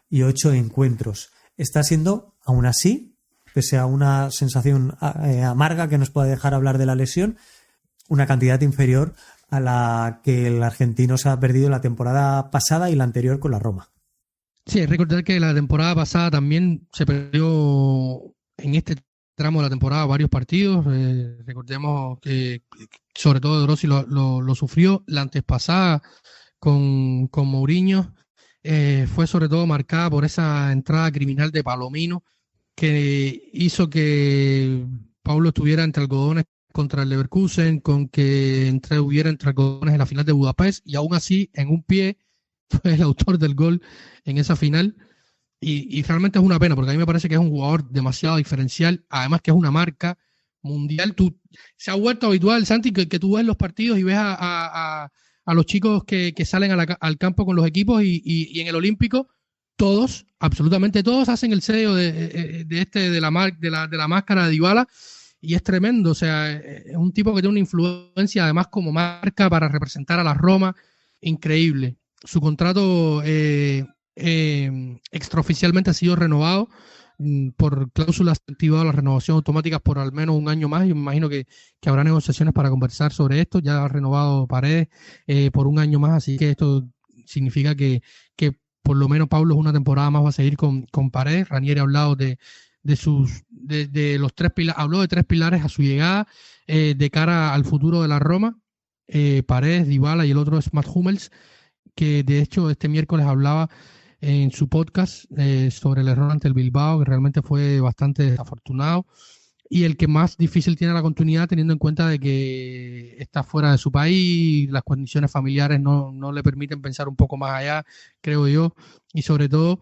y 8 encuentros. Está siendo, aún así, pese a una sensación amarga que nos puede dejar hablar de la lesión, una cantidad inferior a la que el argentino se ha perdido la temporada pasada y la anterior con la Roma. Sí, recordar que la temporada pasada también se perdió en este tramo de la temporada varios partidos. Recordemos que sobre todo De Rossi lo sufrió. La antes pasada con Mourinho fue sobre todo marcada por esa entrada criminal de Palomino, que hizo que Paulo estuviera entre algodones contra el Leverkusen, con que hubiera entre algodones en la final de Budapest, y aún así en un pie fue el autor del gol en esa final. Y realmente es una pena, porque a mí me parece que es un jugador demasiado diferencial, además que es una marca mundial. Se ha vuelto habitual, Santi, que tú ves los partidos y ves a los chicos que salen al campo con los equipos, y en el Olímpico todos, absolutamente todos, hacen el sello de la máscara de Dybala, y es tremendo. O sea, es un tipo que tiene una influencia además como marca para representar a la Roma increíble. Su contrato extraoficialmente ha sido renovado por cláusulas activadas, la renovación automática por al menos un año más. Yo me imagino que habrá negociaciones para conversar sobre esto. Ya ha renovado Paredes por un año más, así que esto significa que por lo menos Paulo una temporada más va a seguir con Paredes. Ranieri ha hablado de los 3 pilares, habló de 3 pilares a su llegada de cara al futuro de la Roma: Paredes, Dybala y el otro es Mats Hummels, que de hecho este miércoles hablaba en su podcast sobre el error ante el Bilbao, que realmente fue bastante desafortunado, y el que más difícil tiene la continuidad, teniendo en cuenta de que está fuera de su país, las condiciones familiares no le permiten pensar un poco más allá, creo yo, y sobre todo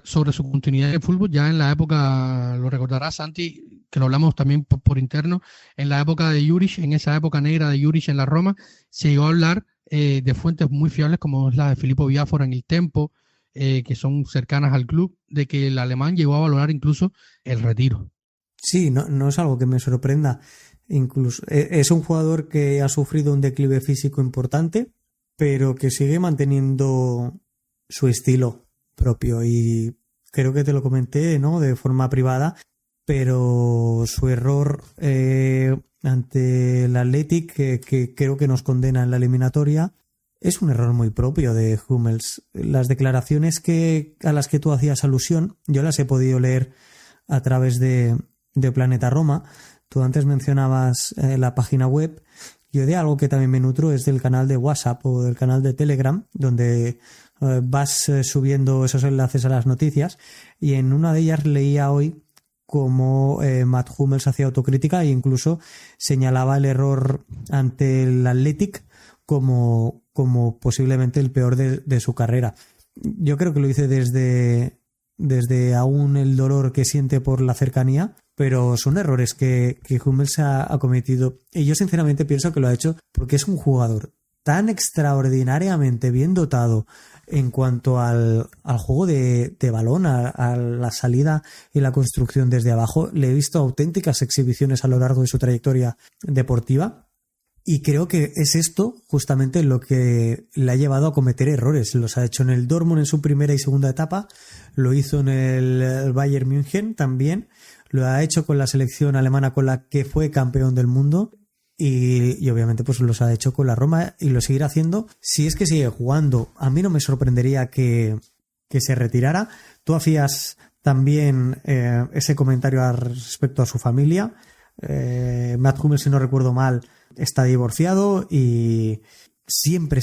sobre su continuidad en el fútbol. Ya en la época, lo recordará Santi, que lo hablamos también por interno, en la época de Juric, en esa época negra de Juric en la Roma, se llegó a hablar de fuentes muy fiables, como es la de Filippo Biafora en el Tempo, que son cercanas al club, de que el alemán llegó a valorar incluso el retiro. Sí, no es algo que me sorprenda. Incluso es un jugador que ha sufrido un declive físico importante, pero que sigue manteniendo su estilo propio, y creo que te lo comenté, ¿no?, de forma privada, pero su error ante el Athletic, que creo que nos condena en la eliminatoria, es un error muy propio de Hummels. Las declaraciones a las que tú hacías alusión, yo las he podido leer a través de Planeta Roma. Tú antes mencionabas la página web. Yo de algo que también me nutro es del canal de WhatsApp o del canal de Telegram, donde vas subiendo esos enlaces a las noticias, y en una de ellas leía hoy cómo Mats Hummels hacía autocrítica e incluso señalaba el error ante el Athletic como posiblemente el peor de su carrera. Yo creo que lo hice desde aún el dolor que siente por la cercanía, pero son errores que Hummels ha cometido, y yo sinceramente pienso que lo ha hecho porque es un jugador tan extraordinariamente bien dotado en cuanto al juego de balón, a la salida y la construcción desde abajo. Le he visto auténticas exhibiciones a lo largo de su trayectoria deportiva, y creo que es esto justamente lo que le ha llevado a cometer errores. Los ha hecho en el Dortmund en su primera y segunda etapa, lo hizo en el Bayern München también, lo ha hecho con la selección alemana con la que fue campeón del mundo, y obviamente pues los ha hecho con la Roma, y lo seguirá haciendo si es que sigue jugando. A mí no me sorprendería que se retirara. Tú hacías también ese comentario respecto a su familia. Mats Hummels, si no recuerdo mal, está divorciado y siempre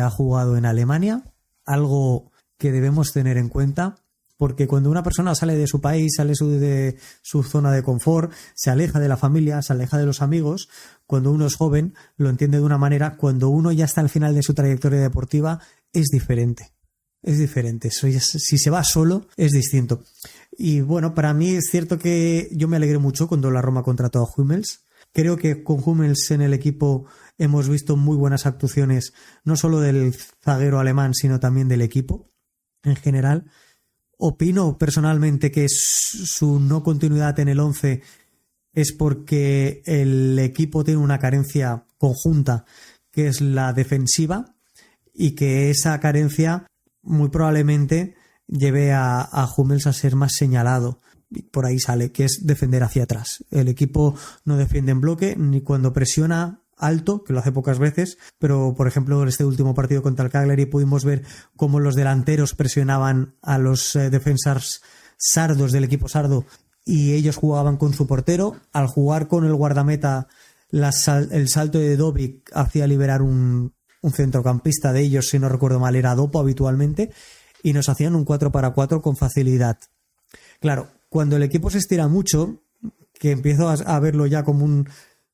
ha jugado en Alemania, algo que debemos tener en cuenta, porque cuando una persona sale de su país, sale de su zona de confort, se aleja de la familia, se aleja de los amigos, cuando uno es joven lo entiende de una manera, cuando uno ya está al final de su trayectoria deportiva es diferente. Es diferente. Si se va solo es distinto. Y bueno, para mí es cierto que yo me alegré mucho cuando la Roma contrató a Hummels. Creo que con Hummels en el equipo hemos visto muy buenas actuaciones, no solo del zaguero alemán, sino también del equipo en general. Opino personalmente que su no continuidad en el 11 es porque el equipo tiene una carencia conjunta, que es la defensiva, y que esa carencia muy probablemente lleve a Hummels a ser más señalado. Por ahí sale, que es defender hacia atrás. El equipo no defiende en bloque ni cuando presiona alto, que lo hace pocas veces, pero por ejemplo en este último partido contra el Cagliari pudimos ver cómo los delanteros presionaban a los defensas sardos del equipo sardo, y ellos jugaban con su portero. Al jugar con el guardameta, el salto de Dobbik hacía liberar un centrocampista de ellos, si no recuerdo mal era Dopo habitualmente, y nos hacían un 4-4 con facilidad. Claro, cuando el equipo se estira mucho, que empiezo a verlo ya como un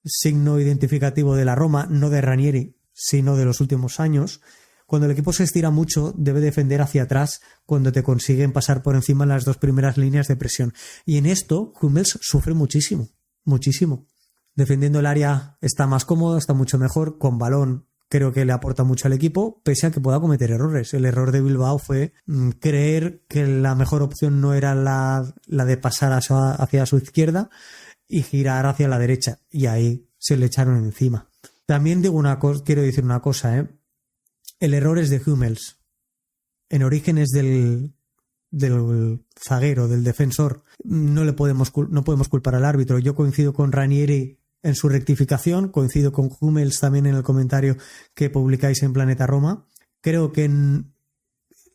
signo identificativo de la Roma, no de Ranieri, sino de los últimos años, cuando el equipo se estira mucho, debe defender hacia atrás cuando te consiguen pasar por encima en las dos primeras líneas de presión. Y en esto, Hummels sufre muchísimo. Defendiendo el área está más cómodo, está mucho mejor. Con balón creo que le aporta mucho al equipo, pese a que pueda cometer errores. El error de Bilbao fue creer que la mejor opción no era la de pasar hacia su izquierda y girar hacia la derecha, y ahí se le echaron encima. También quiero decir una cosa, el error es de Hummels. En origen es del zaguero, del defensor. No podemos culpar al árbitro. Yo coincido con Ranieri en su rectificación, coincido con Hummels también en el comentario que publicáis en Planeta Roma. Creo que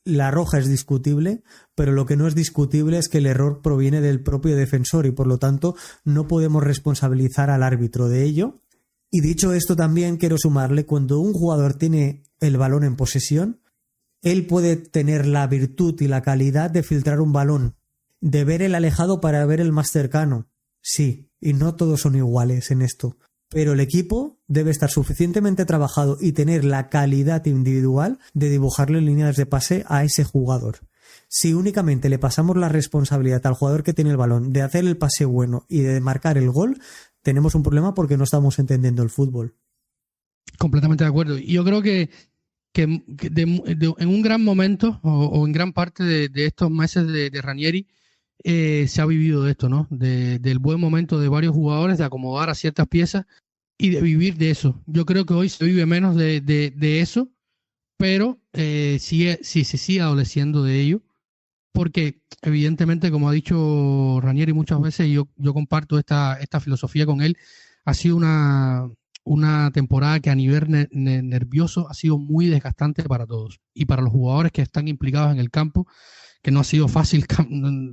la roja es discutible, pero lo que no es discutible es que el error proviene del propio defensor, y por lo tanto no podemos responsabilizar al árbitro de ello. Y dicho esto, también quiero sumarle, cuando un jugador tiene el balón en posesión, él puede tener la virtud y la calidad de filtrar un balón, de ver el alejado para ver el más cercano. Sí, y no todos son iguales en esto, pero el equipo debe estar suficientemente trabajado y tener la calidad individual de dibujarle líneas de pase a ese jugador. Si únicamente le pasamos la responsabilidad al jugador que tiene el balón de hacer el pase bueno y de marcar el gol, tenemos un problema porque no estamos entendiendo el fútbol. Completamente de acuerdo. Y yo creo que en un gran momento o en gran parte de estos meses de Ranieri, se ha vivido de esto, ¿no? Del buen momento de varios jugadores, de acomodar a ciertas piezas y de vivir de eso. Yo creo que hoy se vive menos de eso, pero sí se sigue adoleciendo de ello, porque evidentemente, como ha dicho Ranieri muchas veces, y yo comparto esta filosofía con él, ha sido una temporada que a nivel nervioso ha sido muy desgastante para todos y para los jugadores que están implicados en el campo, que no ha sido fácil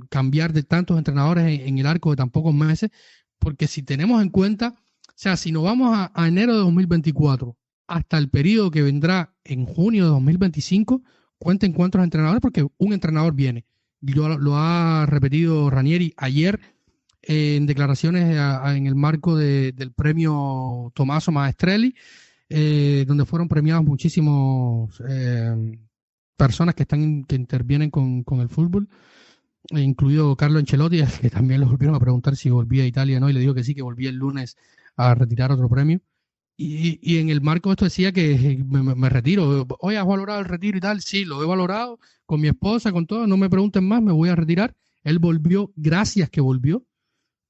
cambiar de tantos entrenadores en el arco de tan pocos meses, porque si tenemos en cuenta, o sea, si nos vamos a enero de 2024 hasta el periodo que vendrá en junio de 2025, cuenten cuántos entrenadores, porque un entrenador viene. Lo ha repetido Ranieri ayer en declaraciones en el marco del premio Tommaso Maestrelli, donde fueron premiados muchísimos personas que intervienen con el fútbol, incluido Carlo Ancelotti, que también le volvieron a preguntar si volvía a Italia, ¿no? Y le dijo que sí, que volvía el lunes a retirar otro premio. Y en el marco de esto decía que me retiro. Oye, ¿has valorado el retiro y tal? Sí, lo he valorado con mi esposa, con todo. No me pregunten más, me voy a retirar. Él volvió, gracias que volvió,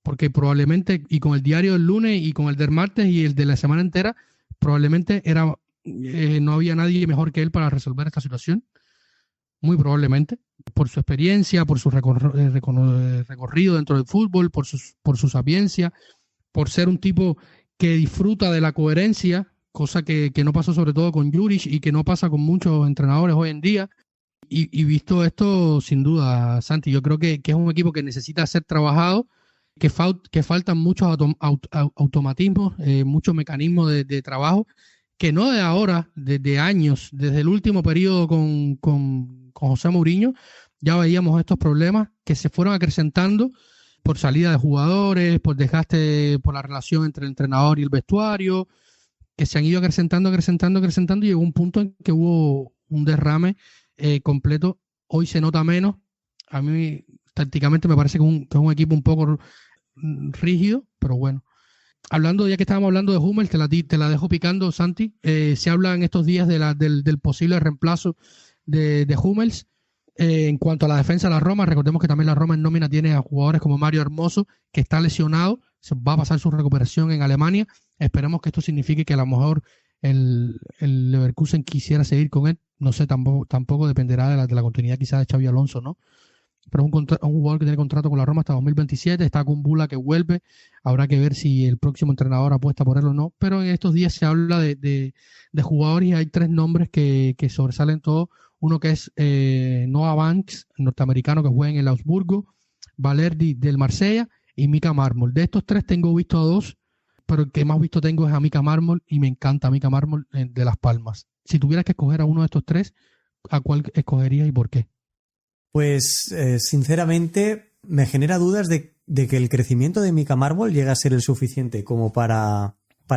porque probablemente, y con el diario del lunes y con el del martes y el de la semana entera, probablemente no había nadie mejor que él para resolver esta situación. Muy probablemente, por su experiencia, por su recorrido dentro del fútbol, por su sapiencia, por ser un tipo que disfruta de la coherencia, cosa que no pasó sobre todo con Juric y que no pasa con muchos entrenadores hoy en día. Y visto esto, sin duda, Santi, yo creo que es un equipo que necesita ser trabajado, que faltan muchos automatismos, muchos mecanismos de trabajo, que no de ahora, desde años, desde el último periodo con José Mourinho, ya veíamos estos problemas que se fueron acrecentando por salida de jugadores, por desgaste, por la relación entre el entrenador y el vestuario, que se han ido acrecentando, y llegó un punto en que hubo un derrame completo. Hoy se nota menos. A mí, tácticamente, me parece que es un equipo un poco rígido, pero bueno. Ya que estábamos hablando de Hummels, te la dejo picando, Santi. Se habla en estos días del posible reemplazo de Hummels. En cuanto a la defensa de la Roma, recordemos que también la Roma en nómina tiene a jugadores como Mario Hermoso, que está lesionado, va a pasar su recuperación en Alemania. Esperemos que esto signifique que a lo mejor el Leverkusen quisiera seguir con él. No sé, tampoco dependerá de la continuidad quizás de Xabi Alonso, ¿no? Pero es un jugador que tiene contrato con la Roma hasta 2027, está con Bula que vuelve, habrá que ver si el próximo entrenador apuesta por él o no, pero en estos días se habla de jugadores y hay 3 nombres que sobresalen todos. Uno que es Noah Banks, norteamericano que juega en el Augsburgo, Valerdi del Marsella y Mika Marmol. De estos 3 tengo visto a 2, pero el que más visto tengo es a Mika Marmol y me encanta Mika Marmol de Las Palmas. Si tuvieras que escoger a uno de estos 3, ¿a cuál escogerías y por qué? Pues sinceramente me genera dudas de que el crecimiento de Mika Marmol llegue a ser el suficiente como para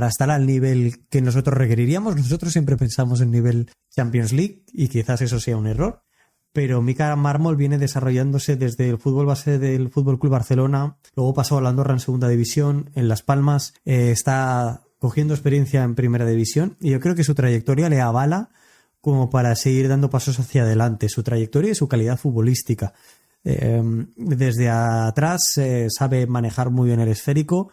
estar al nivel que nosotros requeriríamos. Nosotros siempre pensamos en nivel Champions League y quizás eso sea un error, pero Mika Marmol viene desarrollándose desde el fútbol base del Fútbol Club Barcelona, luego pasó a la Andorra en segunda división, en Las Palmas, está cogiendo experiencia en primera división y yo creo que su trayectoria le avala como para seguir dando pasos hacia adelante, su trayectoria y su calidad futbolística. Desde atrás sabe manejar muy bien el esférico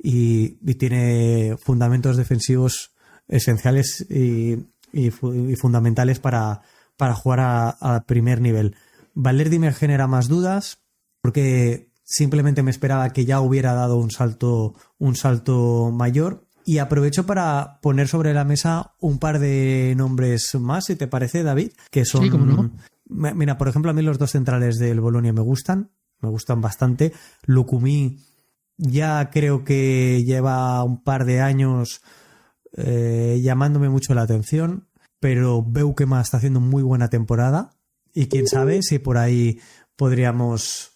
y tiene fundamentos defensivos esenciales y fundamentales para jugar a primer nivel. Valerdi me genera más dudas porque simplemente me esperaba que ya hubiera dado un salto mayor. Y aprovecho para poner sobre la mesa un par de nombres más, si te parece, David, que son... Sí, cómo no. Mira, por ejemplo, a mí los 2 centrales del Bolonia me gustan bastante. Lukumi ya creo que lleva un par de años llamándome mucho la atención, pero Beukema está haciendo muy buena temporada y quién sabe si por ahí podríamos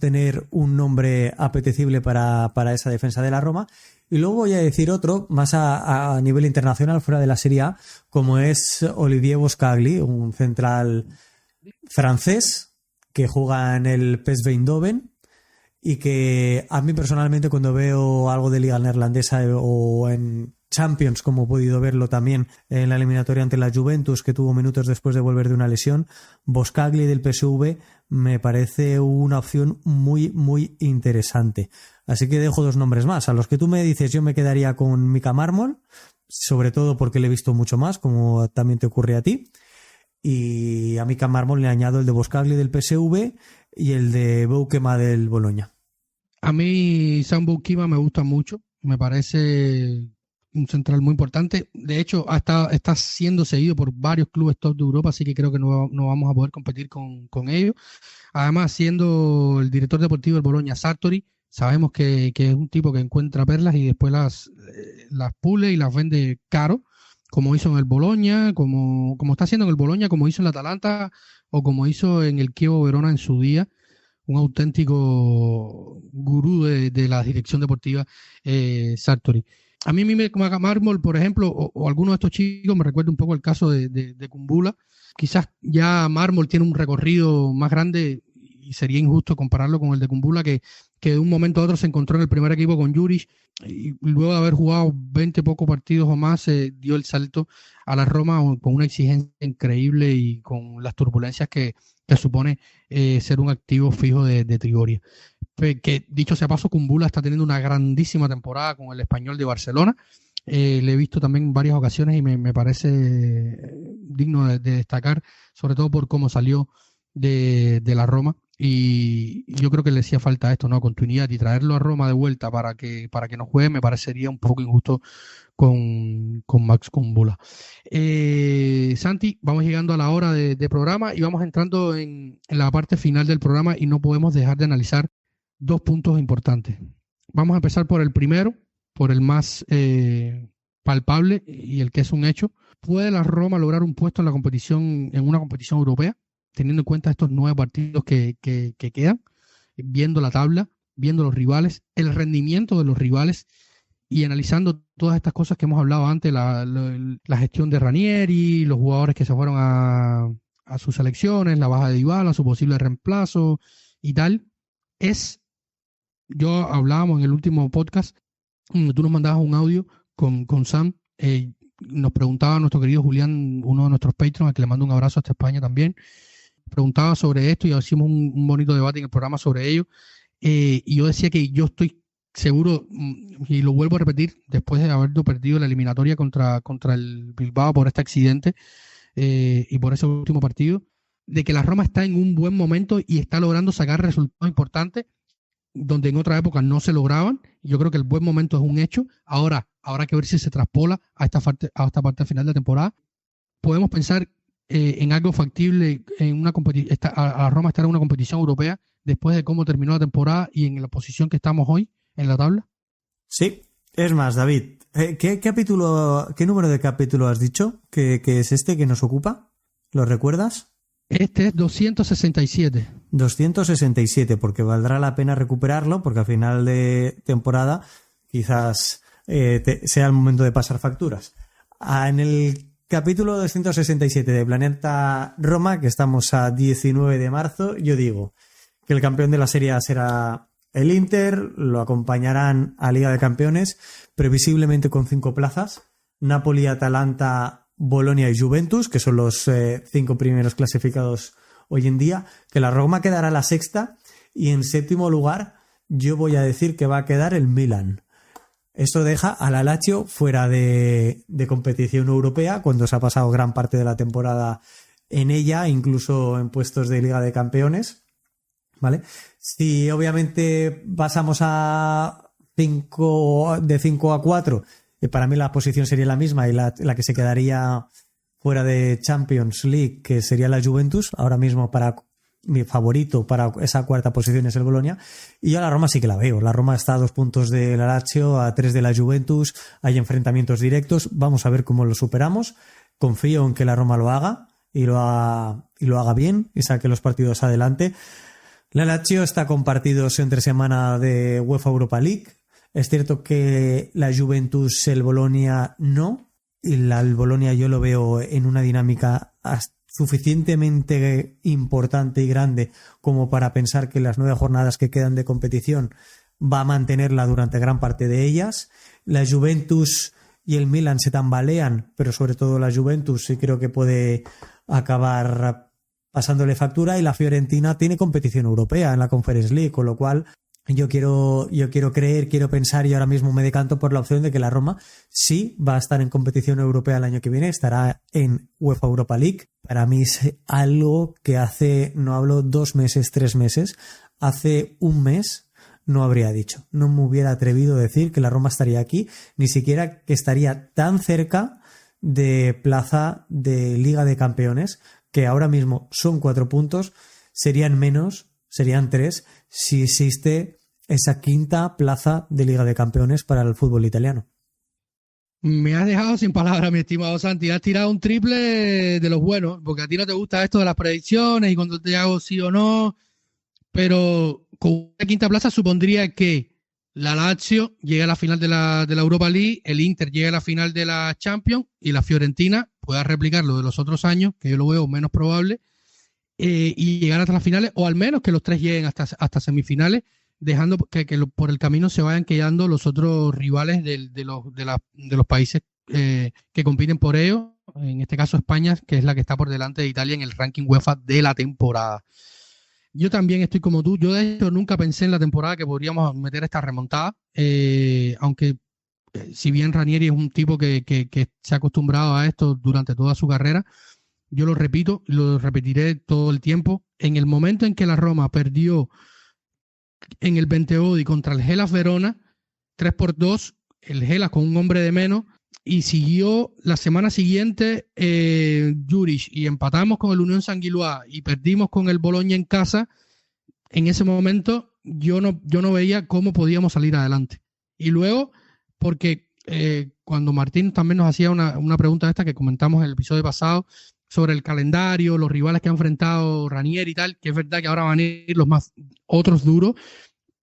tener un nombre apetecible para esa defensa de la Roma. Y luego voy a decir otro, más a nivel internacional, fuera de la Serie A, como es Olivier Boscagli, un central francés que juega en el PSV Eindhoven y que a mí personalmente cuando veo algo de liga neerlandesa o en Champions, como he podido verlo también en la eliminatoria ante la Juventus, que tuvo minutos después de volver de una lesión. Boskagli del PSV me parece una opción muy, muy interesante. Así que dejo 2 nombres más. A los que tú me dices, yo me quedaría con Mika Marmol, sobre todo porque le he visto mucho más, como también te ocurre a ti. Y a Mika Marmol le añado el de Boskagli del PSV y el de Boukema del Bologna. A mí Sam Boukema me gusta mucho, me parece un central muy importante. De hecho, está siendo seguido por varios clubes top de Europa, así que creo que no vamos a poder competir con ellos. Además, siendo el director deportivo del Bologna, Sartori, sabemos que es un tipo que encuentra perlas y después las pule y las vende caro, como hizo en el Bologna, como está haciendo en el Bologna, como hizo en el Atalanta o como hizo en el Chievo Verona en su día. Un auténtico gurú de la dirección deportiva, Sartori. A mí Marmol, por ejemplo, o alguno de estos chicos me recuerda un poco el caso de Kumbula. Quizás ya Marmol tiene un recorrido más grande y sería injusto compararlo con el de Kumbula, que de un momento a otro se encontró en el primer equipo con Juric y luego de haber jugado 20 pocos partidos o más dio el salto a la Roma con una exigencia increíble y con las turbulencias que supone ser un activo fijo de Trigoria. Que dicho sea paso, Kumbula está teniendo una grandísima temporada con el Español de Barcelona. Le he visto también en varias ocasiones y me parece digno de destacar, sobre todo por cómo salió de la Roma. Y yo creo que le hacía falta esto, ¿no? Continuidad, y traerlo a Roma de vuelta para que no juegue me parecería un poco injusto con Max Kumbula. Santi, vamos llegando a la hora de programa y vamos entrando en la parte final del programa y no podemos dejar de analizar 2 puntos importantes. Vamos a empezar por el primero, por el más palpable y el que es un hecho. ¿Puede la Roma lograr un puesto en una competición europea, teniendo en cuenta estos 9 partidos que quedan, viendo la tabla, viendo los rivales, el rendimiento de los rivales y analizando todas estas cosas que hemos hablado antes, la gestión de Ranieri, los jugadores que se fueron a sus selecciones, la baja de Dybala, su posible reemplazo y tal? Yo hablábamos en el último podcast, tú nos mandabas un audio con Sam, nos preguntaba nuestro querido Julián, uno de nuestros Patreons, al que le mando un abrazo hasta España también, preguntaba sobre esto y hicimos un bonito debate en el programa sobre ello, y yo decía que yo estoy seguro, y lo vuelvo a repetir, después de haber perdido la eliminatoria contra el Bilbao por este accidente y por ese último partido, de que la Roma está en un buen momento y está logrando sacar resultados importantes donde en otra época no se lograban. Yo creo que el buen momento es un hecho. Ahora habrá que ver si se traspola a esta parte final de la temporada. Podemos pensar en algo factible, a la Roma estar en una competición europea después de cómo terminó la temporada y en la posición que estamos hoy en la tabla. Sí, es más, David, ¿qué número de capítulo has dicho que es este que nos ocupa? ¿Lo recuerdas? Este es 267. 267, porque valdrá la pena recuperarlo, porque a final de temporada quizás sea el momento de pasar facturas. En el capítulo 267 de Planeta Roma, que estamos a 19 de marzo, yo digo que el campeón de la Serie A será el Inter, lo acompañarán a Liga de Campeones, previsiblemente con 5 plazas, Napoli, Atalanta, Bolonia y Juventus, que son los 5 primeros clasificados hoy en día, que la Roma quedará la 6ª y en 7º lugar yo voy a decir que va a quedar el Milan. Esto deja a la Lazio fuera de competición europea cuando se ha pasado gran parte de la temporada en ella, incluso en puestos de Liga de Campeones, ¿vale? Si obviamente pasamos a 5 a 4, para mí la posición sería la misma y la que se quedaría fuera de Champions League, que sería la Juventus. Ahora mismo para mi favorito para esa 4ª posición es el Bologna. Y yo a la Roma sí que la veo. La Roma está a 2 puntos de la Lazio, a 3 de la Juventus. Hay enfrentamientos directos. Vamos a ver cómo lo superamos. Confío en que la Roma lo haga y lo haga bien y saque los partidos adelante. La Lazio está con partidos entre semana de UEFA Europa League. Es cierto que la Juventus, el Bologna no, y el Bologna yo lo veo en una dinámica suficientemente importante y grande como para pensar que las 9 jornadas que quedan de competición va a mantenerla durante gran parte de ellas. La Juventus y el Milan se tambalean, pero sobre todo la Juventus sí creo que puede acabar pasándole factura, y la Fiorentina tiene competición europea en la Conference League, con lo cual yo quiero creer, quiero pensar, y ahora mismo me decanto por la opción de que la Roma sí va a estar en competición europea el año que viene, estará en UEFA Europa League. Para mí es algo que hace, no hablo 2 meses, 3 meses, hace un mes no habría dicho, no me hubiera atrevido a decir que la Roma estaría aquí, ni siquiera que estaría tan cerca de plaza de Liga de Campeones, que ahora mismo son 4 puntos, serían menos, serían 3, si existe esa quinta plaza de Liga de Campeones para el fútbol italiano. Me has dejado sin palabras, mi estimado Santi. Has tirado un triple de los buenos, porque a ti no te gusta esto de las predicciones y cuando te hago sí o no, pero con una quinta plaza supondría que la Lazio llegue a la final de la Europa League, el Inter llegue a la final de la Champions y la Fiorentina pueda replicar lo de los otros años, que yo lo veo menos probable, y llegar hasta las finales, o al menos que los 3 lleguen hasta semifinales, dejando que por el camino se vayan quedando los otros rivales de los países que compiten por ellos, en este caso España, que es la que está por delante de Italia en el ranking UEFA de la temporada. Yo también estoy como tú. Yo de hecho nunca pensé en la temporada que podríamos meter esta remontada, aunque si bien Ranieri es un tipo que se ha acostumbrado a esto durante toda su carrera, yo lo repito, lo repetiré todo el tiempo. En el momento en que la Roma perdió en el Benteodi contra el Hellas Verona, 3-2, el Hellas con un hombre de menos, y siguió la semana siguiente Juric, y empatamos con el Unión Sanguiluá y perdimos con el Bologna en casa. En ese momento yo no veía cómo podíamos salir adelante. Y luego, porque cuando Martín también nos hacía una pregunta esta que comentamos en el episodio pasado sobre el calendario, los rivales que ha enfrentado Ranieri y tal, que es verdad que ahora van a ir los más otros duros,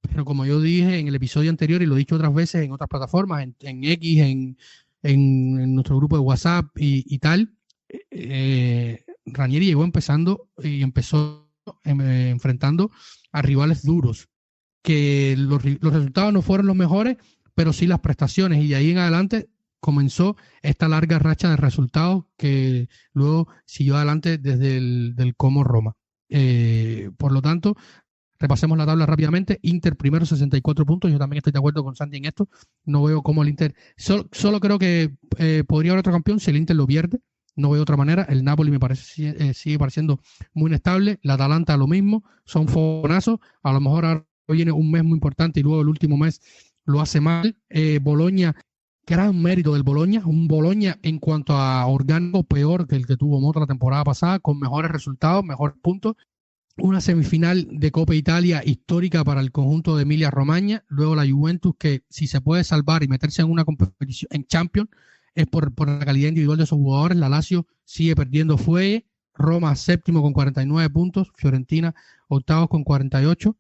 pero como yo dije en el episodio anterior y lo he dicho otras veces en otras plataformas, en X, en nuestro grupo de WhatsApp y tal, Ranieri llegó empezó enfrentando a rivales duros, que los resultados no fueron los mejores, pero sí las prestaciones, y de ahí en adelante comenzó esta larga racha de resultados que luego siguió adelante desde el Como Roma. Por lo tanto, repasemos la tabla rápidamente. Inter primero, 64 puntos. Yo también estoy de acuerdo con Santi en esto. No veo cómo el Inter... Solo creo que podría haber otro campeón si el Inter lo pierde. No veo otra manera. El Napoli me parece sigue pareciendo muy inestable. La Atalanta lo mismo. Son fogonazos. A lo mejor ahora viene un mes muy importante y luego el último mes lo hace mal. Bologna, gran mérito del Bologna. Un Bologna en cuanto a orgánico peor que el que tuvo Motta la temporada pasada, con mejores resultados, mejores puntos. Una semifinal de Copa Italia histórica para el conjunto de Emilia Romagna. Luego la Juventus, que si se puede salvar y meterse en una competición en Champions es por la calidad individual de sus jugadores. La Lazio sigue perdiendo fuelle. Roma séptimo con 49 puntos. Fiorentina octavos con 48.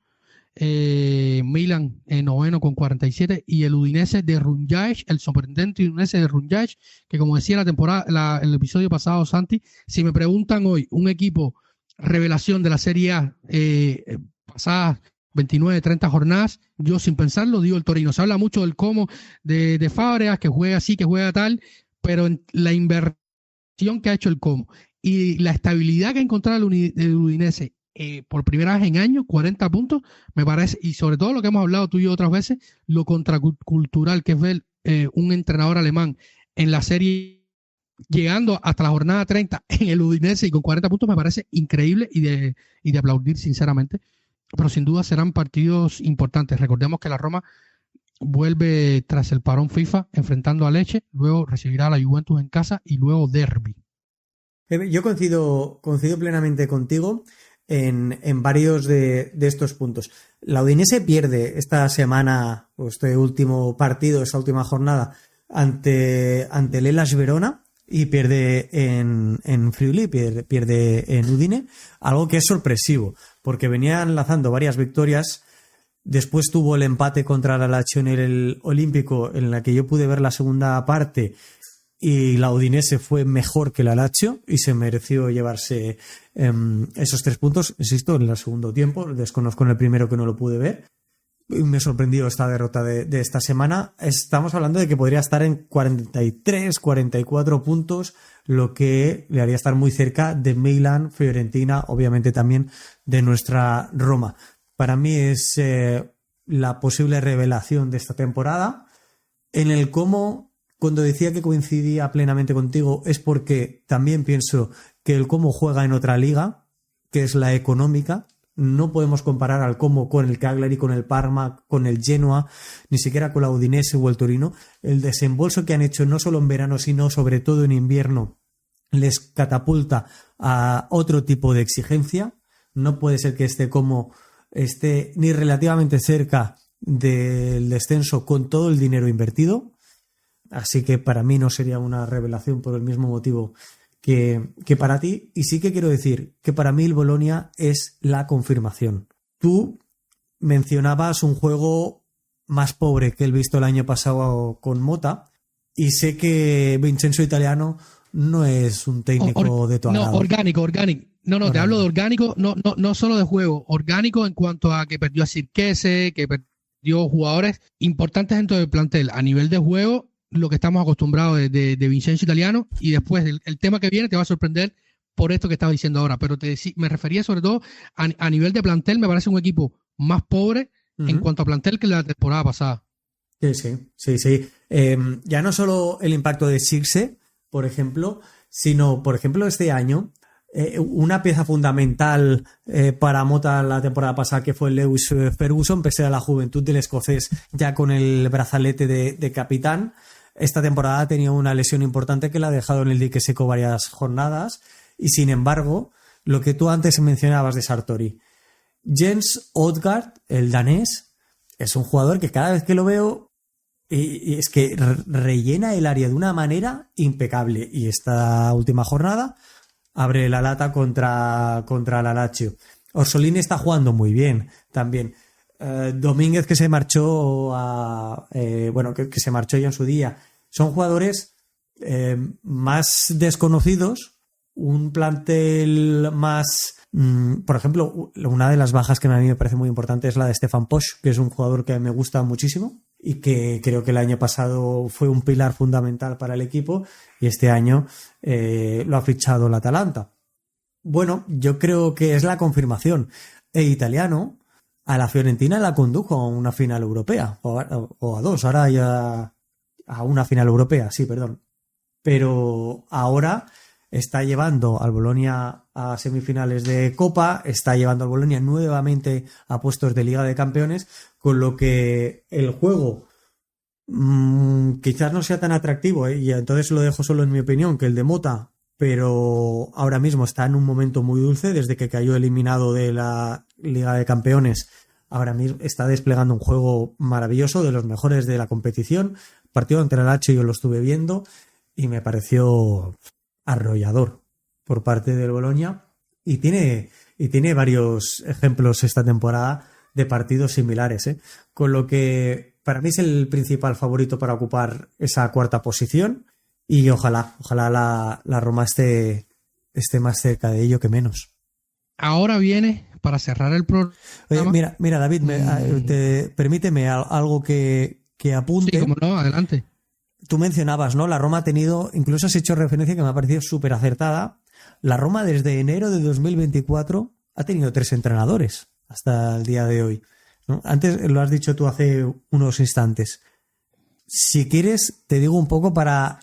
Milan noveno con 47. Y el Udinese de Rungic, el sorprendente Udinese de Rungic, que como decía el episodio pasado, Santi, si me preguntan hoy un equipo revelación de la Serie A pasadas 29, 30 jornadas, yo sin pensarlo digo el Torino. Se habla mucho del cómo de Fábregas, que juega así, que juega tal, pero en la inversión que ha hecho el Como y la estabilidad que ha encontrado el Udinese por primera vez en años, 40 puntos, me parece, y sobre todo lo que hemos hablado tú y yo otras veces, lo contracultural que es ver un entrenador alemán en la Serie llegando hasta la jornada 30 en el Udinese y con 40 puntos, me parece increíble y de aplaudir sinceramente, pero sin duda serán partidos importantes. Recordemos que la Roma vuelve tras el parón FIFA enfrentando a Lecce, luego recibirá a la Juventus en casa y luego derbi. Yo coincido plenamente contigo en varios de estos puntos. La Udinese pierde esta semana, este último partido, esta última jornada ante el Hellas Verona, y pierde en Friuli, pierde en Udine, algo que es sorpresivo, porque venía enlazando varias victorias. Después tuvo el empate contra la Lazio en el Olímpico, en la que yo pude ver la segunda parte, y la Udinese fue mejor que la Lazio y se mereció llevarse esos 3 puntos, insisto, en el segundo tiempo. Desconozco en el primero, que no lo pude ver. Me sorprendió esta derrota de esta semana. Estamos hablando de que podría estar en 43, 44 puntos, lo que le haría estar muy cerca de Milan, Fiorentina, obviamente también de nuestra Roma. Para mí es la posible revelación de esta temporada. En el cómo, cuando decía que coincidía plenamente contigo, es porque también pienso que el cómo juega en otra liga, que es la económica. No podemos comparar al Como con el Cagliari, con el Parma, con el Genoa, ni siquiera con la Udinese o el Torino. El desembolso que han hecho no solo en verano, sino sobre todo en invierno, les catapulta a otro tipo de exigencia. No puede ser que este Como esté ni relativamente cerca del descenso con todo el dinero invertido. Así que para mí no sería una revelación por el mismo motivo que para ti. Y sí que quiero decir que para mí el Bolonia es la confirmación. Tú mencionabas un juego más pobre que el visto el año pasado con Mota, y sé que Vincenzo Italiano no es un técnico de tu agrado. No, orgánico. Te hablo de orgánico, no solo de juego, orgánico en cuanto a que perdió a Sirkese, que perdió jugadores importantes dentro del plantel. A nivel de juego, lo que estamos acostumbrados de Vincenzo Italiano, y después el tema que viene te va a sorprender por esto que estaba diciendo ahora, pero me refería sobre todo a nivel de plantel. Me parece un equipo más pobre en cuanto a plantel que la temporada pasada. Sí. Ya no solo el impacto de Sirkse, por ejemplo, sino, por ejemplo, este año, una pieza fundamental para Mota la temporada pasada, que fue Lewis Ferguson, pese a la juventud del escocés ya con el brazalete de capitán. Esta temporada tenía una lesión importante que la ha dejado en el dique seco varias jornadas, y sin embargo, lo que tú antes mencionabas de Sartori, Jens Odgaard, el danés, es un jugador que cada vez que lo veo, y es que rellena el área de una manera impecable, y esta última jornada abre la lata contra la Lazio. Orsolini está jugando muy bien también. Domínguez, que se marchó que se marchó ya en su día. Son jugadores más desconocidos, un plantel más... por ejemplo, una de las bajas que a mí me parece muy importante es la de Stefan Posch, que es un jugador que me gusta muchísimo y que creo que el año pasado fue un pilar fundamental para el equipo, y este año lo ha fichado el Atalanta. Bueno, yo creo que es la confirmación. Italiano a la Fiorentina la condujo a una final europea, o a dos, ahora ya a una final europea, sí, perdón. Pero ahora está llevando al Bolonia a semifinales de Copa, está llevando al Bolonia nuevamente a puestos de Liga de Campeones, con lo que el juego quizás no sea tan atractivo, y entonces lo dejo solo en mi opinión, que el de Mota, pero ahora mismo está en un momento muy dulce desde que cayó eliminado de la Liga de Campeones. Ahora mismo está desplegando un juego maravilloso, de los mejores de la competición. Partido ante el Lazio yo lo estuve viendo y me pareció arrollador por parte del Bolonia, y tiene varios ejemplos esta temporada de partidos similares, con lo que para mí es el principal favorito para ocupar esa cuarta posición, y ojalá la Roma esté más cerca de ello que menos. Ahora viene, para cerrar el programa... Oye, mira David, permíteme algo que apunte. Sí, como no, adelante. Tú mencionabas, ¿no? La Roma ha tenido, incluso has hecho referencia que me ha parecido súper acertada. La Roma desde enero de 2024 ha tenido 3 entrenadores hasta el día de hoy, ¿no? Antes lo has dicho tú hace unos instantes. Si quieres, te digo un poco para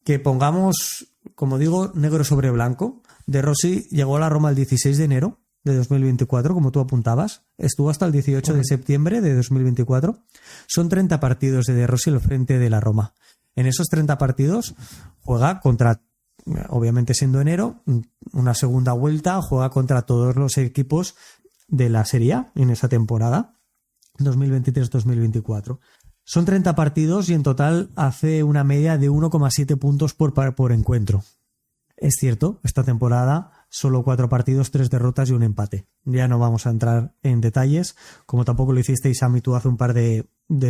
que pongamos, como digo, negro sobre blanco. De Rossi llegó a la Roma el 16 de enero de 2024, como tú apuntabas. Estuvo hasta el 18 de septiembre de 2024. Son 30 partidos de Rossi al frente de la Roma. En esos 30 partidos juega contra, obviamente siendo enero, una segunda vuelta, juega contra todos los equipos de la Serie A en esa temporada 2023-2024. Son 30 partidos y en total hace una media de 1,7 puntos por encuentro. Es cierto, esta temporada solo 4 partidos, 3 derrotas y un empate. Ya no vamos a entrar en detalles, como tampoco lo hicisteis a mí tú hace un par de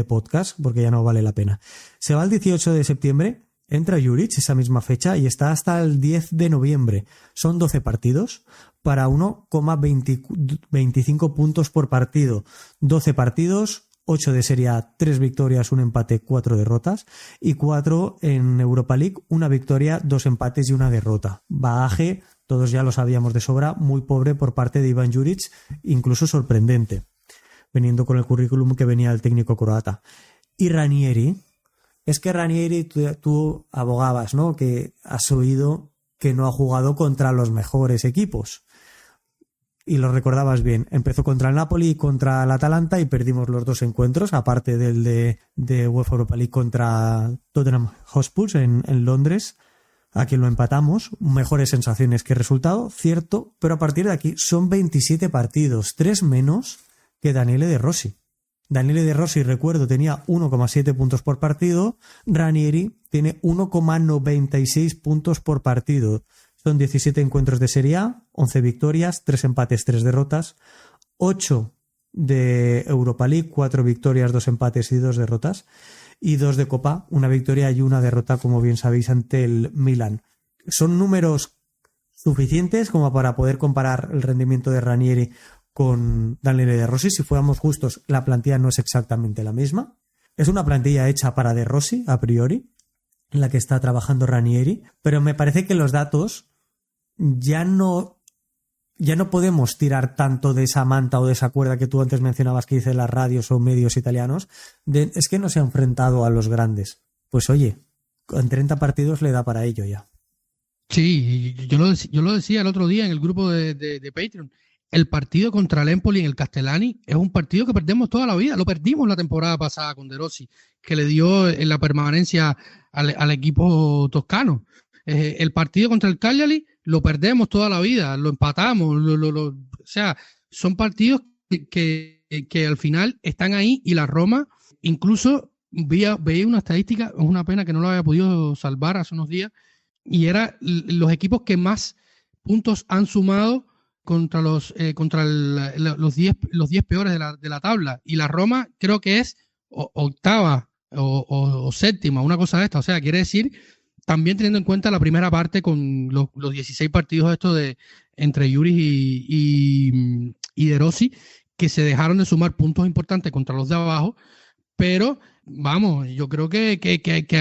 podcasts, porque ya no vale la pena. Se va el 18 de septiembre, entra Juric esa misma fecha y está hasta el 10 de noviembre. Son 12 partidos para 1,25 puntos por partido. 12 partidos, 8 de Serie A, 3 victorias, 1 empate, 4 derrotas. Y 4 en Europa League, 1 victoria, 2 empates y 1 derrota. Bagaje, todos ya lo sabíamos de sobra, muy pobre por parte de Ivan Juric, incluso sorprendente, veniendo con el currículum que venía el técnico croata. Y Ranieri, es que Ranieri tú abogabas, ¿no? Que has oído que no ha jugado contra los mejores equipos. Y lo recordabas bien, empezó contra el Napoli y contra el Atalanta y perdimos los 2 encuentros, aparte del de UEFA Europa League contra Tottenham Hotspur en Londres, a quien lo empatamos, mejores sensaciones que resultado, cierto, pero a partir de aquí son 27 partidos, 3 menos que Daniele De Rossi. Daniele De Rossi, recuerdo, tenía 1,7 puntos por partido, Ranieri tiene 1,96 puntos por partido. Son 17 encuentros de Serie A, 11 victorias, 3 empates, 3 derrotas, 8 de Europa League, 4 victorias, 2 empates y 2 derrotas, y 2 de Copa, 1 victoria y 1 derrota, como bien sabéis, ante el Milan. Son números suficientes como para poder comparar el rendimiento de Ranieri con Daniele De Rossi. Si fuéramos justos, la plantilla no es exactamente la misma. Es una plantilla hecha para De Rossi, a priori, en la que está trabajando Ranieri, pero me parece que los datos ya no podemos tirar tanto de esa manta o de esa cuerda que tú antes mencionabas que dicen las radios o medios italianos, es que no se ha enfrentado a los grandes. Pues oye, en 30 partidos le da para ello ya. Sí, yo lo decía el otro día en el grupo de Patreon. El partido contra el Empoli en el Castellani es un partido que perdemos toda la vida. Lo perdimos la temporada pasada con De Rossi, que le dio en la permanencia al equipo toscano. El partido contra el Cagliari lo perdemos toda la vida, lo empatamos. O sea, son partidos que al final están ahí y la Roma, incluso veía una estadística, es una pena que no lo haya podido salvar hace unos días, y era los equipos que más puntos han sumado contra los 10 peores de la tabla, y la Roma creo que es octava o séptima, una cosa de esta. O sea, quiere decir, también teniendo en cuenta la primera parte con los 16 partidos estos entre Juric y De Rossi, que se dejaron de sumar puntos importantes contra los de abajo, pero vamos, yo creo que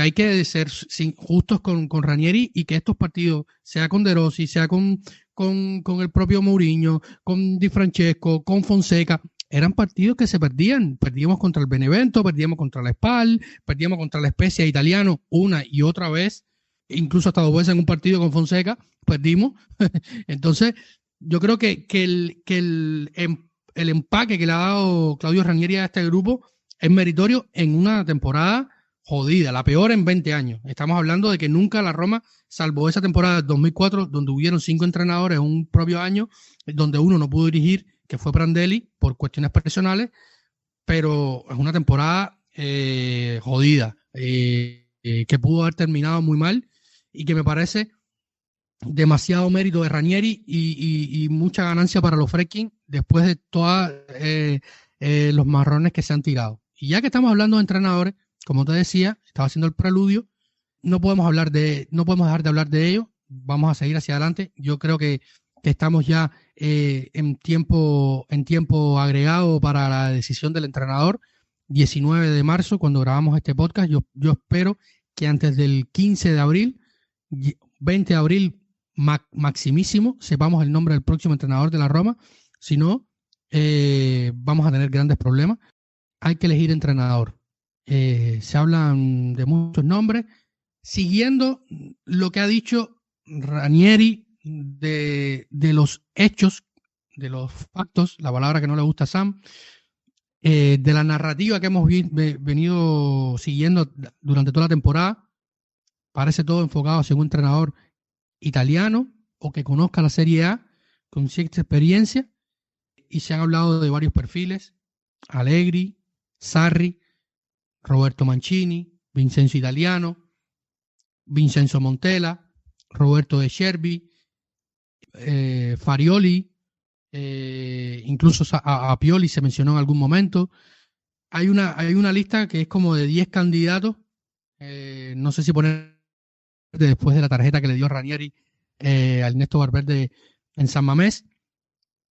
hay que ser justos con Ranieri, y que estos partidos, sea con De Rossi, sea con el propio Mourinho, con Di Francesco, con Fonseca, eran partidos que se perdían. Perdíamos contra el Benevento, perdíamos contra la Spal, perdíamos contra la Spezia italiano una y otra vez, incluso hasta 2 veces en un partido con Fonseca, perdimos. Entonces, yo creo que el empaque que le ha dado Claudio Ranieri a este grupo es meritorio en una temporada jodida, la peor en 20 años. Estamos hablando de que nunca la Roma, salvo esa temporada de 2004, donde hubieron 5 entrenadores en un propio año, donde uno no pudo dirigir, que fue Prandelli, por cuestiones personales, pero es una temporada jodida, que pudo haber terminado muy mal, y que me parece demasiado mérito de Ranieri y mucha ganancia para los Fredkin después de todos los marrones que se han tirado. Y ya que estamos hablando de entrenadores, como te decía, estaba haciendo el preludio, no podemos dejar de hablar de ello. Vamos a seguir hacia adelante. Yo creo que estamos ya en tiempo agregado para la decisión del entrenador, 19 de marzo, cuando grabamos este podcast. Yo espero que antes del 15 de abril, 20 de abril maximísimo, sepamos el nombre del próximo entrenador de la Roma. Si no, vamos a tener grandes problemas. Hay que elegir entrenador. Se hablan de muchos nombres, siguiendo lo que ha dicho Ranieri de los hechos, de los factos, la palabra que no le gusta a Sam, de la narrativa que hemos venido siguiendo durante toda la temporada. Parece todo enfocado hacia un entrenador italiano o que conozca la Serie A con cierta experiencia, y se han hablado de varios perfiles: Allegri, Sarri, Roberto Mancini, Vincenzo Italiano, Vincenzo Montella, Roberto De Scerbi, Farioli, incluso a Pioli se mencionó en algún momento. Hay una lista que es como de 10 candidatos. No sé si poner después de la tarjeta que le dio Ranieri a Ernesto Valverde en San Mamés.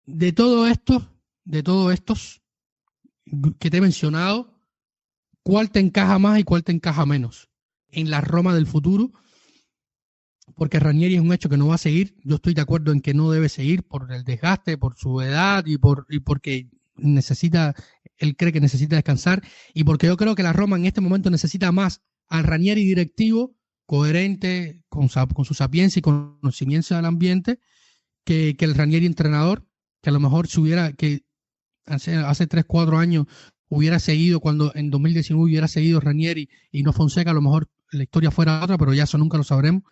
De todos estos, que te he mencionado, ¿cuál te encaja más y cuál te encaja menos en la Roma del futuro? Porque Ranieri es un hecho que no va a seguir. Yo estoy de acuerdo en que no debe seguir por el desgaste, por su edad y porque él cree que necesita descansar, y porque yo creo que la Roma en este momento necesita más al Ranieri directivo, coherente con su sapiencia y conocimiento del ambiente, que el Ranieri entrenador, que a lo mejor que hace 3-4 años hubiera seguido, cuando en 2019 hubiera seguido Ranieri y no Fonseca, a lo mejor la historia fuera otra, pero ya eso nunca lo sabremos.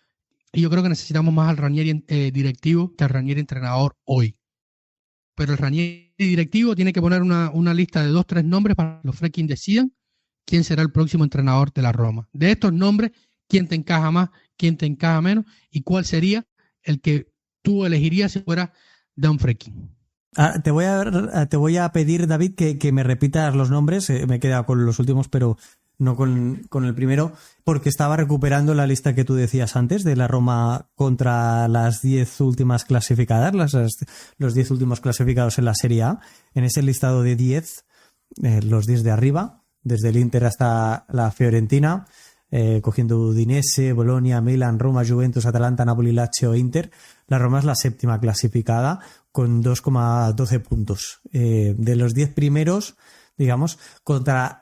Y yo creo que necesitamos más al Ranieri directivo que al Ranieri entrenador hoy. Pero el Ranieri directivo tiene que poner una lista de 2-3 nombres para que los Friedkin decidan quién será el próximo entrenador de la Roma. De estos nombres, quién te encaja más, quién te encaja menos y cuál sería el que tú elegirías si fuera Dan Friedkin. Te voy a pedir, David, que me repitas los nombres. Me he quedado con los últimos, pero no con el primero, porque estaba recuperando la lista que tú decías antes de la Roma contra las 10 últimas clasificadas, los 10 últimos clasificados en la Serie A. En ese listado de 10, los 10 de arriba, desde el Inter hasta la Fiorentina, cogiendo Udinese, Bolonia, Milan, Roma, Juventus, Atalanta, Napoli, Lazio, Inter. La Roma es la séptima clasificada con 2,12 puntos. De los 10 primeros, digamos, contra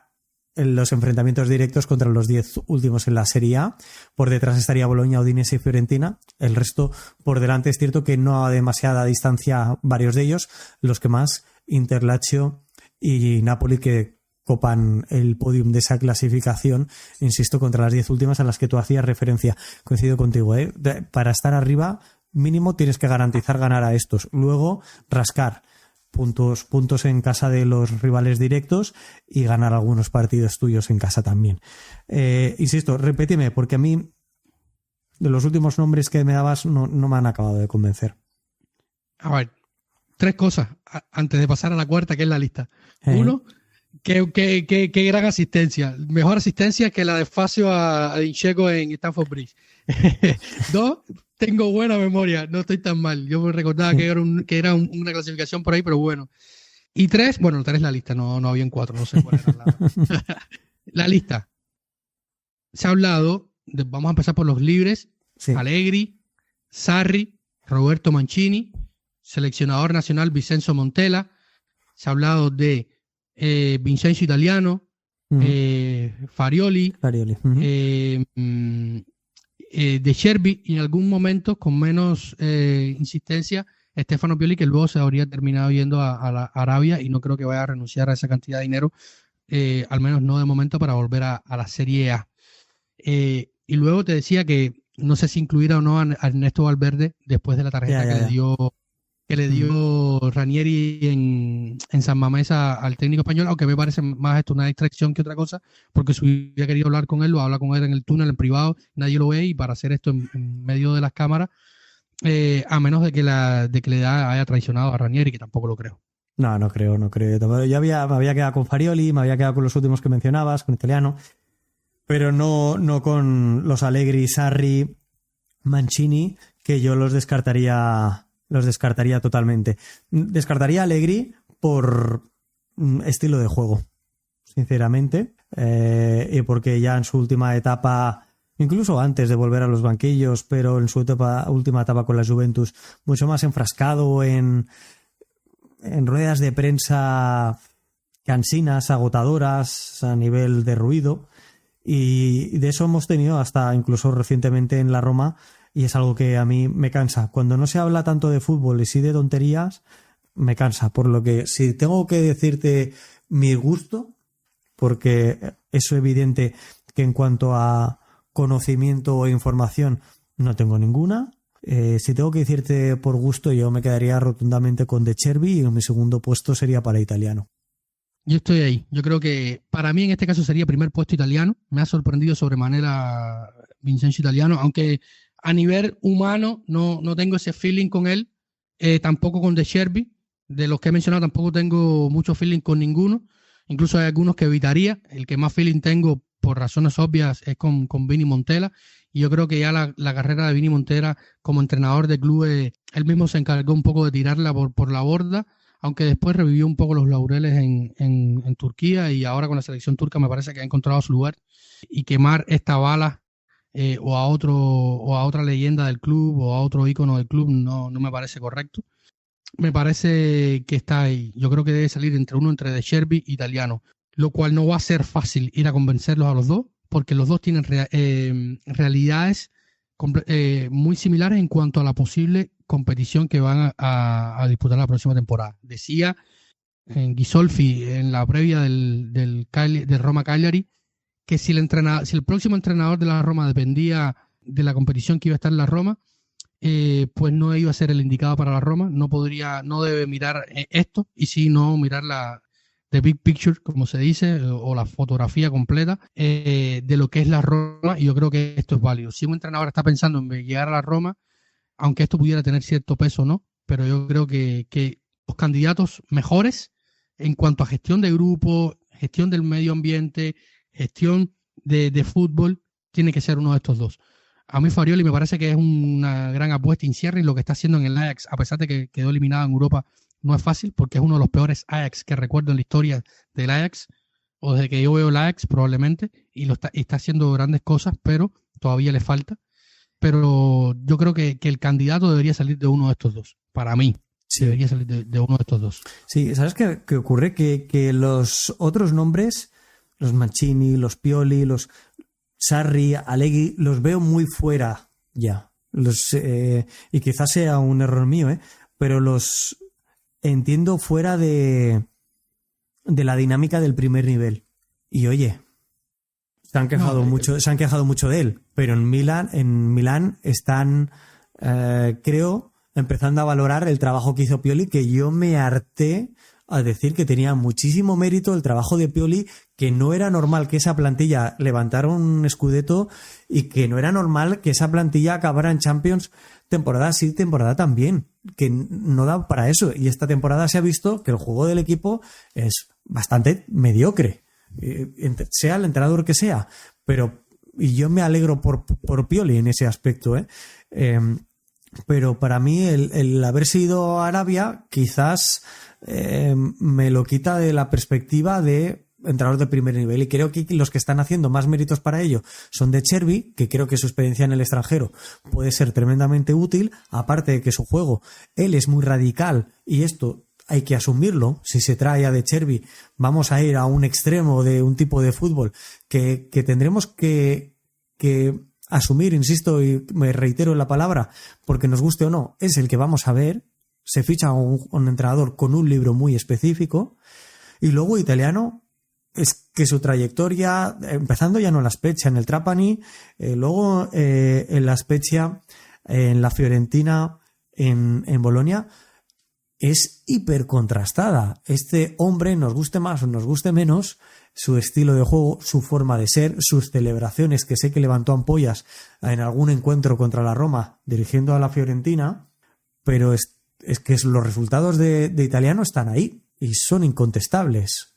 los enfrentamientos directos contra los 10 últimos en la Serie A. Por detrás estaría Bolonia, Udinese y Fiorentina. El resto por delante. Es cierto que no a demasiada distancia varios de ellos. Los que más, Inter, Lazio y Napoli, que copan el podium de esa clasificación, insisto, contra las 10 últimas a las que tú hacías referencia. Coincido contigo, ¿eh? Para estar arriba, mínimo tienes que garantizar ganar a estos. Luego, rascar puntos en casa de los rivales directos y ganar algunos partidos tuyos en casa también. Insisto, repíteme, porque a mí de los últimos nombres que me dabas no me han acabado de convencer. A ver, 3 cosas antes de pasar a la cuarta, que es la lista. Uno, qué gran asistencia. Mejor asistencia que la de Facio a Dincheco en Stamford Bridge. 2, tengo buena memoria, no estoy tan mal. Yo me recordaba que era una clasificación por ahí, pero bueno. Y 3, bueno, 3 es la lista, no había en 4, no sé cuál era la lista. Se ha hablado, vamos a empezar por los libres, sí. Allegri, Sarri, Roberto Mancini, seleccionador nacional Vincenzo Montella. Se ha hablado de Vincenzo Italiano, Farioli, De Chervi, y en algún momento con menos insistencia Stefano Pioli, que luego se habría terminado yendo a la Arabia, y no creo que vaya a renunciar a esa cantidad de dinero, al menos no de momento, para volver a la Serie A. Y luego te decía que no sé si incluir o no a Ernesto Valverde después de la tarjeta que le dio Ranieri en San Mamés al técnico español, aunque me parece más esto una distracción que otra cosa, porque si hubiera querido hablar con él, lo habla con él en el túnel, en privado, nadie lo ve, y para hacer esto en medio de las cámaras, a menos de que le haya traicionado a Ranieri, que tampoco lo creo. No creo. Yo me había quedado con Farioli, me había quedado con los últimos que mencionabas, con Italiano, pero no con los Allegri, Sarri, Mancini, que yo los descartaría totalmente. Descartaría a Allegri por estilo de juego, sinceramente, y porque ya en su última etapa, incluso antes de volver a los banquillos, pero en su última etapa con la Juventus, mucho más enfrascado en ruedas de prensa cansinas, agotadoras a nivel de ruido, y de eso hemos tenido hasta incluso recientemente en la Roma. Y es algo que a mí me cansa. Cuando no se habla tanto de fútbol y sí de tonterías, me cansa. Por lo que, si tengo que decirte mi gusto, porque es evidente que en cuanto a conocimiento o información no tengo ninguna, si tengo que decirte por gusto, yo me quedaría rotundamente con De Chervi, y mi segundo puesto sería para Italiano. Yo estoy ahí. Yo creo que para mí en este caso sería primer puesto Italiano. Me ha sorprendido sobremanera Vincenzo Italiano, aunque a nivel humano no tengo ese feeling con él, tampoco con De Chervi. De los que he mencionado tampoco tengo mucho feeling con ninguno. Incluso hay algunos que evitaría. El que más feeling tengo, por razones obvias, es con Vini Montella. Y yo creo que ya la carrera de Vini Montella como entrenador de clubes, él mismo se encargó un poco de tirarla por la borda, aunque después revivió un poco los laureles en Turquía, y ahora con la selección turca me parece que ha encontrado su lugar, y quemar esta bala o a otra leyenda del club o a otro ícono del club no me parece correcto. Me parece que está ahí. Yo creo que debe salir entre De Zerbi e Italiano, lo cual no va a ser fácil ir a convencerlos a los dos, porque los dos tienen realidades muy similares en cuanto a la posible competición que van a disputar la próxima temporada. Decía Ghisolfi en la previa del Roma Cagliari que si el próximo entrenador de la Roma dependía de la competición que iba a estar en la Roma, pues no iba a ser el indicado para la Roma. No debe mirar esto, y sí no mirar the big picture, como se dice, o la fotografía completa de lo que es la Roma, y yo creo que esto es válido. Si un entrenador está pensando en llegar a la Roma, aunque esto pudiera tener cierto peso o no, pero yo creo que los candidatos mejores en cuanto a gestión de grupo, gestión del medio ambiente, gestión de fútbol, tiene que ser uno de estos dos. A mí Farioli me parece que es una gran apuesta incierta, y lo que está haciendo en el Ajax, a pesar de que quedó eliminado en Europa, no es fácil, porque es uno de los peores Ajax que recuerdo en la historia del Ajax, o desde que yo veo el Ajax probablemente, y está haciendo grandes cosas, pero todavía le falta. Pero yo creo que el candidato debería salir de uno de estos dos, para mí. Sí. Debería salir de uno de estos dos. Sí, ¿sabes qué ocurre? Que los otros nombres, los Mancini, los Pioli, los Sarri, Allegri, los veo muy fuera ya. Y quizás sea un error mío, pero los entiendo fuera de la dinámica del primer nivel. Y oye, se han quejado mucho de él, pero en Milán están, creo, empezando a valorar el trabajo que hizo Pioli, que yo me harté a decir que tenía muchísimo mérito el trabajo de Pioli, que no era normal que esa plantilla levantara un Scudetto, y que no era normal que esa plantilla acabara en Champions temporada sí, temporada también, que no da para eso. Y esta temporada se ha visto que el juego del equipo es bastante mediocre, sea el entrenador que sea, y yo me alegro por Pioli en ese aspecto, pero para mí el haberse ido a Arabia quizás me lo quita de la perspectiva de entrenador de primer nivel, y creo que los que están haciendo más méritos para ello son De Zerbi, que creo que su experiencia en el extranjero puede ser tremendamente útil, aparte de que su juego, él es muy radical, y esto hay que asumirlo. Si se trae a De Zerbi, vamos a ir a un extremo de un tipo de fútbol que tendremos que asumir, insisto, y me reitero en la palabra, porque nos guste o no, es el que vamos a ver. Se ficha a un entrenador con un libro muy específico. Y luego Italiano, es que su trayectoria, empezando ya no en la Spezia, en el Trapani, luego en la Spezia, en la Fiorentina, en Bolonia, es hiper contrastada. Este hombre, nos guste más o nos guste menos, su estilo de juego, su forma de ser, sus celebraciones, que sé que levantó ampollas en algún encuentro contra la Roma dirigiendo a la Fiorentina, pero es que los resultados de Italiano están ahí y son incontestables,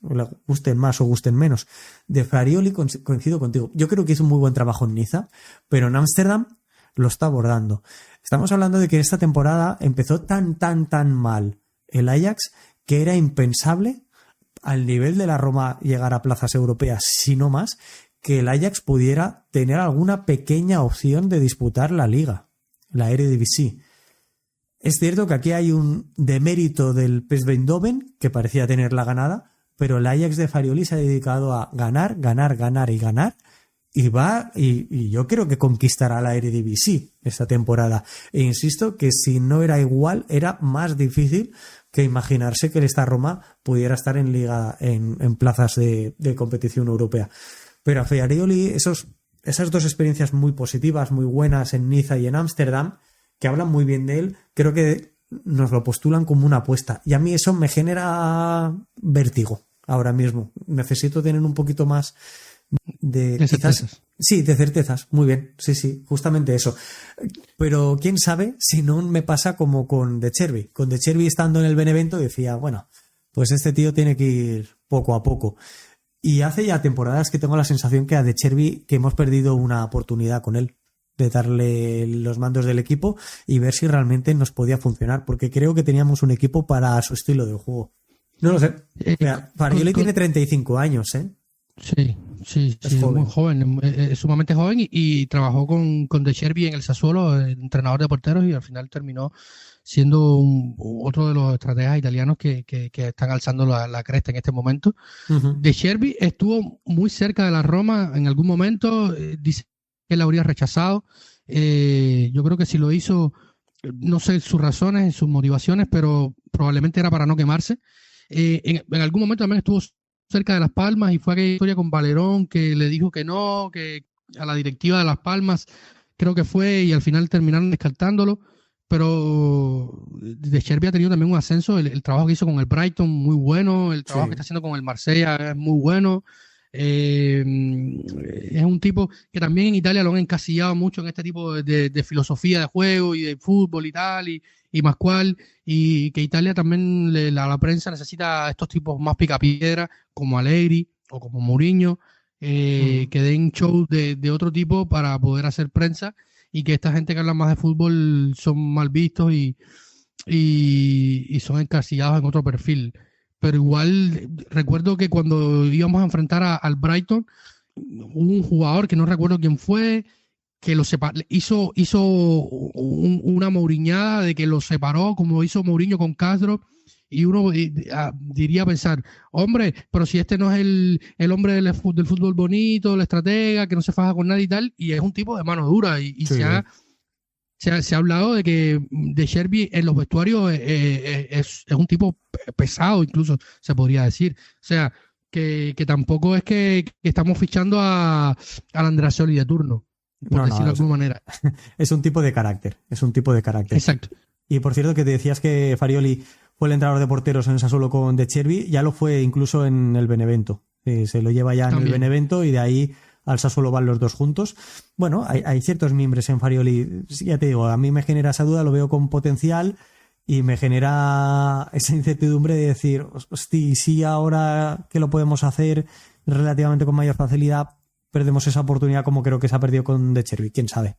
gusten más o gusten menos. De Farioli coincido contigo. Yo creo que hizo un muy buen trabajo en Niza, pero en Ámsterdam lo está abordando. Estamos hablando de que esta temporada empezó tan mal el Ajax que era impensable al nivel de la Roma llegar a plazas europeas, si no más, que el Ajax pudiera tener alguna pequeña opción de disputar la Liga, la Eredivisie. Es cierto que aquí hay un demérito del PSV Eindhoven, que parecía tener la ganada, pero el Ajax de Farioli se ha dedicado a ganar, y yo creo que conquistará la Eredivisie esta temporada. E insisto que si no era igual, era más difícil que imaginarse que esta Roma pudiera estar en liga, en plazas de competición europea. Pero a Farioli, esas dos experiencias muy positivas, muy buenas en Niza y en Ámsterdam, que hablan muy bien de él, creo que nos lo postulan como una apuesta. Y a mí eso me genera vértigo ahora mismo. Necesito tener un poquito más de certezas. Sí, de certezas. Muy bien. Sí, justamente eso. Pero quién sabe si no me pasa como con De Zerbi. Con De Zerbi estando en el Benevento decía, bueno, pues este tío tiene que ir poco a poco. Y hace ya temporadas que tengo la sensación que a De Zerbi, que hemos perdido una oportunidad con él. de darle los mandos del equipo y ver si realmente nos podía funcionar, porque creo que teníamos un equipo para su estilo de juego. No lo sé. Mira, Farioli tiene 35 años, ¿eh? Sí, sí, Es sí, joven. muy joven, es sumamente joven y trabajó con De Chervi en el Sassuolo, entrenador de porteros, y al final terminó siendo otro de los estrategas italianos que están alzando la cresta en este momento. Uh-huh. De Chervi estuvo muy cerca de la Roma en algún momento, dice que la habría rechazado. Yo creo que si lo hizo, no sé sus razones, sus motivaciones, pero probablemente era para no quemarse. En algún momento también estuvo cerca de Las Palmas y fue aquella historia con Valerón que le dijo que no, que a la directiva de Las Palmas creo que fue, y al final terminaron descartándolo. Pero De Chervi ha tenido también un ascenso, el trabajo que hizo con el Brighton muy bueno, el trabajo Sí. que está haciendo con el Marsella es muy bueno. Es un tipo que también en Italia lo han encasillado mucho en este tipo de filosofía de juego y de fútbol y tal, y más cual, y que Italia también, la prensa necesita estos tipos más picapiedra, como Allegri o como Mourinho, que den shows de otro tipo para poder hacer prensa, y que esta gente que habla más de fútbol son mal vistos y son encasillados en otro perfil. Pero igual recuerdo que cuando íbamos a enfrentar al Brighton, hubo un jugador que no recuerdo quién fue, que hizo una mouriñada de que lo separó, como hizo Mourinho con Castro, y uno diría pensar, hombre, pero si este no es el hombre del fútbol bonito, el estratega, que no se faja con nadie y tal, y es un tipo de mano dura, y Sí. se ha hablado de que De Chervi en los vestuarios es un tipo pesado, incluso se podría decir. O sea, que tampoco es que estamos fichando al Andreasoli de turno, por No, decirlo de alguna manera. es un tipo de carácter. Es un tipo de carácter. Exacto. Y por cierto, que te decías que Farioli fue el entrenador de porteros en el Sassuolo con De Chervi, ya lo fue incluso en el Benevento. Se lo lleva ya en También. el Benevento y de ahí al Sassuolo van los dos juntos. Bueno, hay ciertos mimbres en Farioli. Sí, ya te digo, a mí me genera esa duda, lo veo con potencial y me genera esa incertidumbre de decir, hostia, si ahora que lo podemos hacer relativamente con mayor facilidad, perdemos esa oportunidad como creo que se ha perdido con De Chervi. ¿Quién sabe?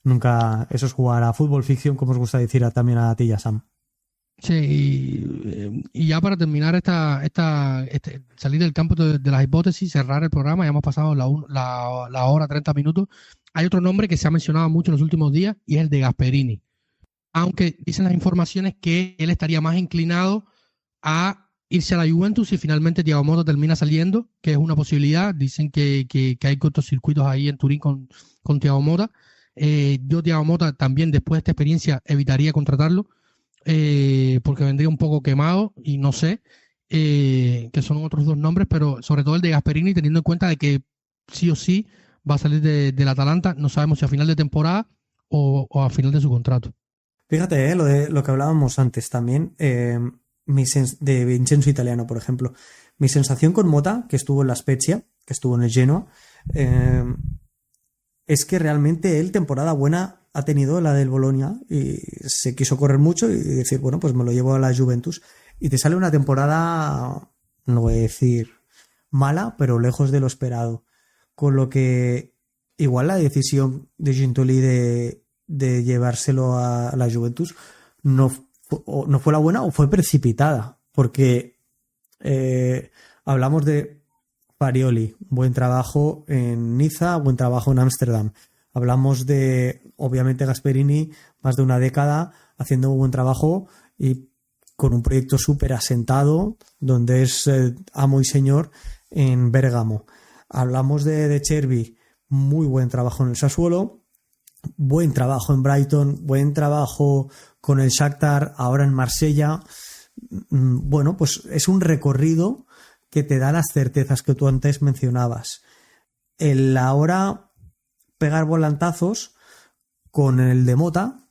Nunca, eso es jugar a fútbol ficción, como os gusta decir también a ti y a Sam. Sí, y ya para terminar salir del campo de las hipótesis, cerrar el programa, ya hemos pasado la hora 30 minutos. Hay otro nombre que se ha mencionado mucho en los últimos días y es el de Gasperini. Aunque dicen las informaciones que él estaría más inclinado a irse a la Juventus si finalmente Thiago Motta termina saliendo, que es una posibilidad. Dicen que hay cortocircuitos ahí en Turín con Thiago Motta. Yo Thiago Motta también, después de esta experiencia, evitaría contratarlo. Porque vendría un poco quemado y no sé, que son otros dos nombres, pero sobre todo el de Gasperini, teniendo en cuenta de que sí o sí va a salir del Atalanta. No sabemos si a final de temporada o a final de su contrato. Fíjate, lo que hablábamos antes también, de Vincenzo Italiano, por ejemplo. Mi sensación con Motta, que estuvo en la Spezia, que estuvo en el Genoa, es que realmente él temporada buena ha tenido, la del Bologna, y se quiso correr mucho y decir, bueno, pues me lo llevo a la Juventus, y te sale una temporada, no voy a decir mala, pero lejos de lo esperado, con lo que igual la decisión de Giuntoli de llevárselo a la Juventus no fue la buena o fue precipitada, porque hablamos de Farioli, buen trabajo en Niza, buen trabajo en Ámsterdam. Hablamos de, obviamente, Gasperini, más de una década haciendo un buen trabajo y con un proyecto súper asentado, donde es amo y señor en Bérgamo. Hablamos de Chervi, muy buen trabajo en el Sassuolo, buen trabajo en Brighton, buen trabajo con el Shakhtar, ahora en Marsella. Bueno, pues es un recorrido que te da las certezas que tú antes mencionabas. El ahora pegar volantazos con el de Motta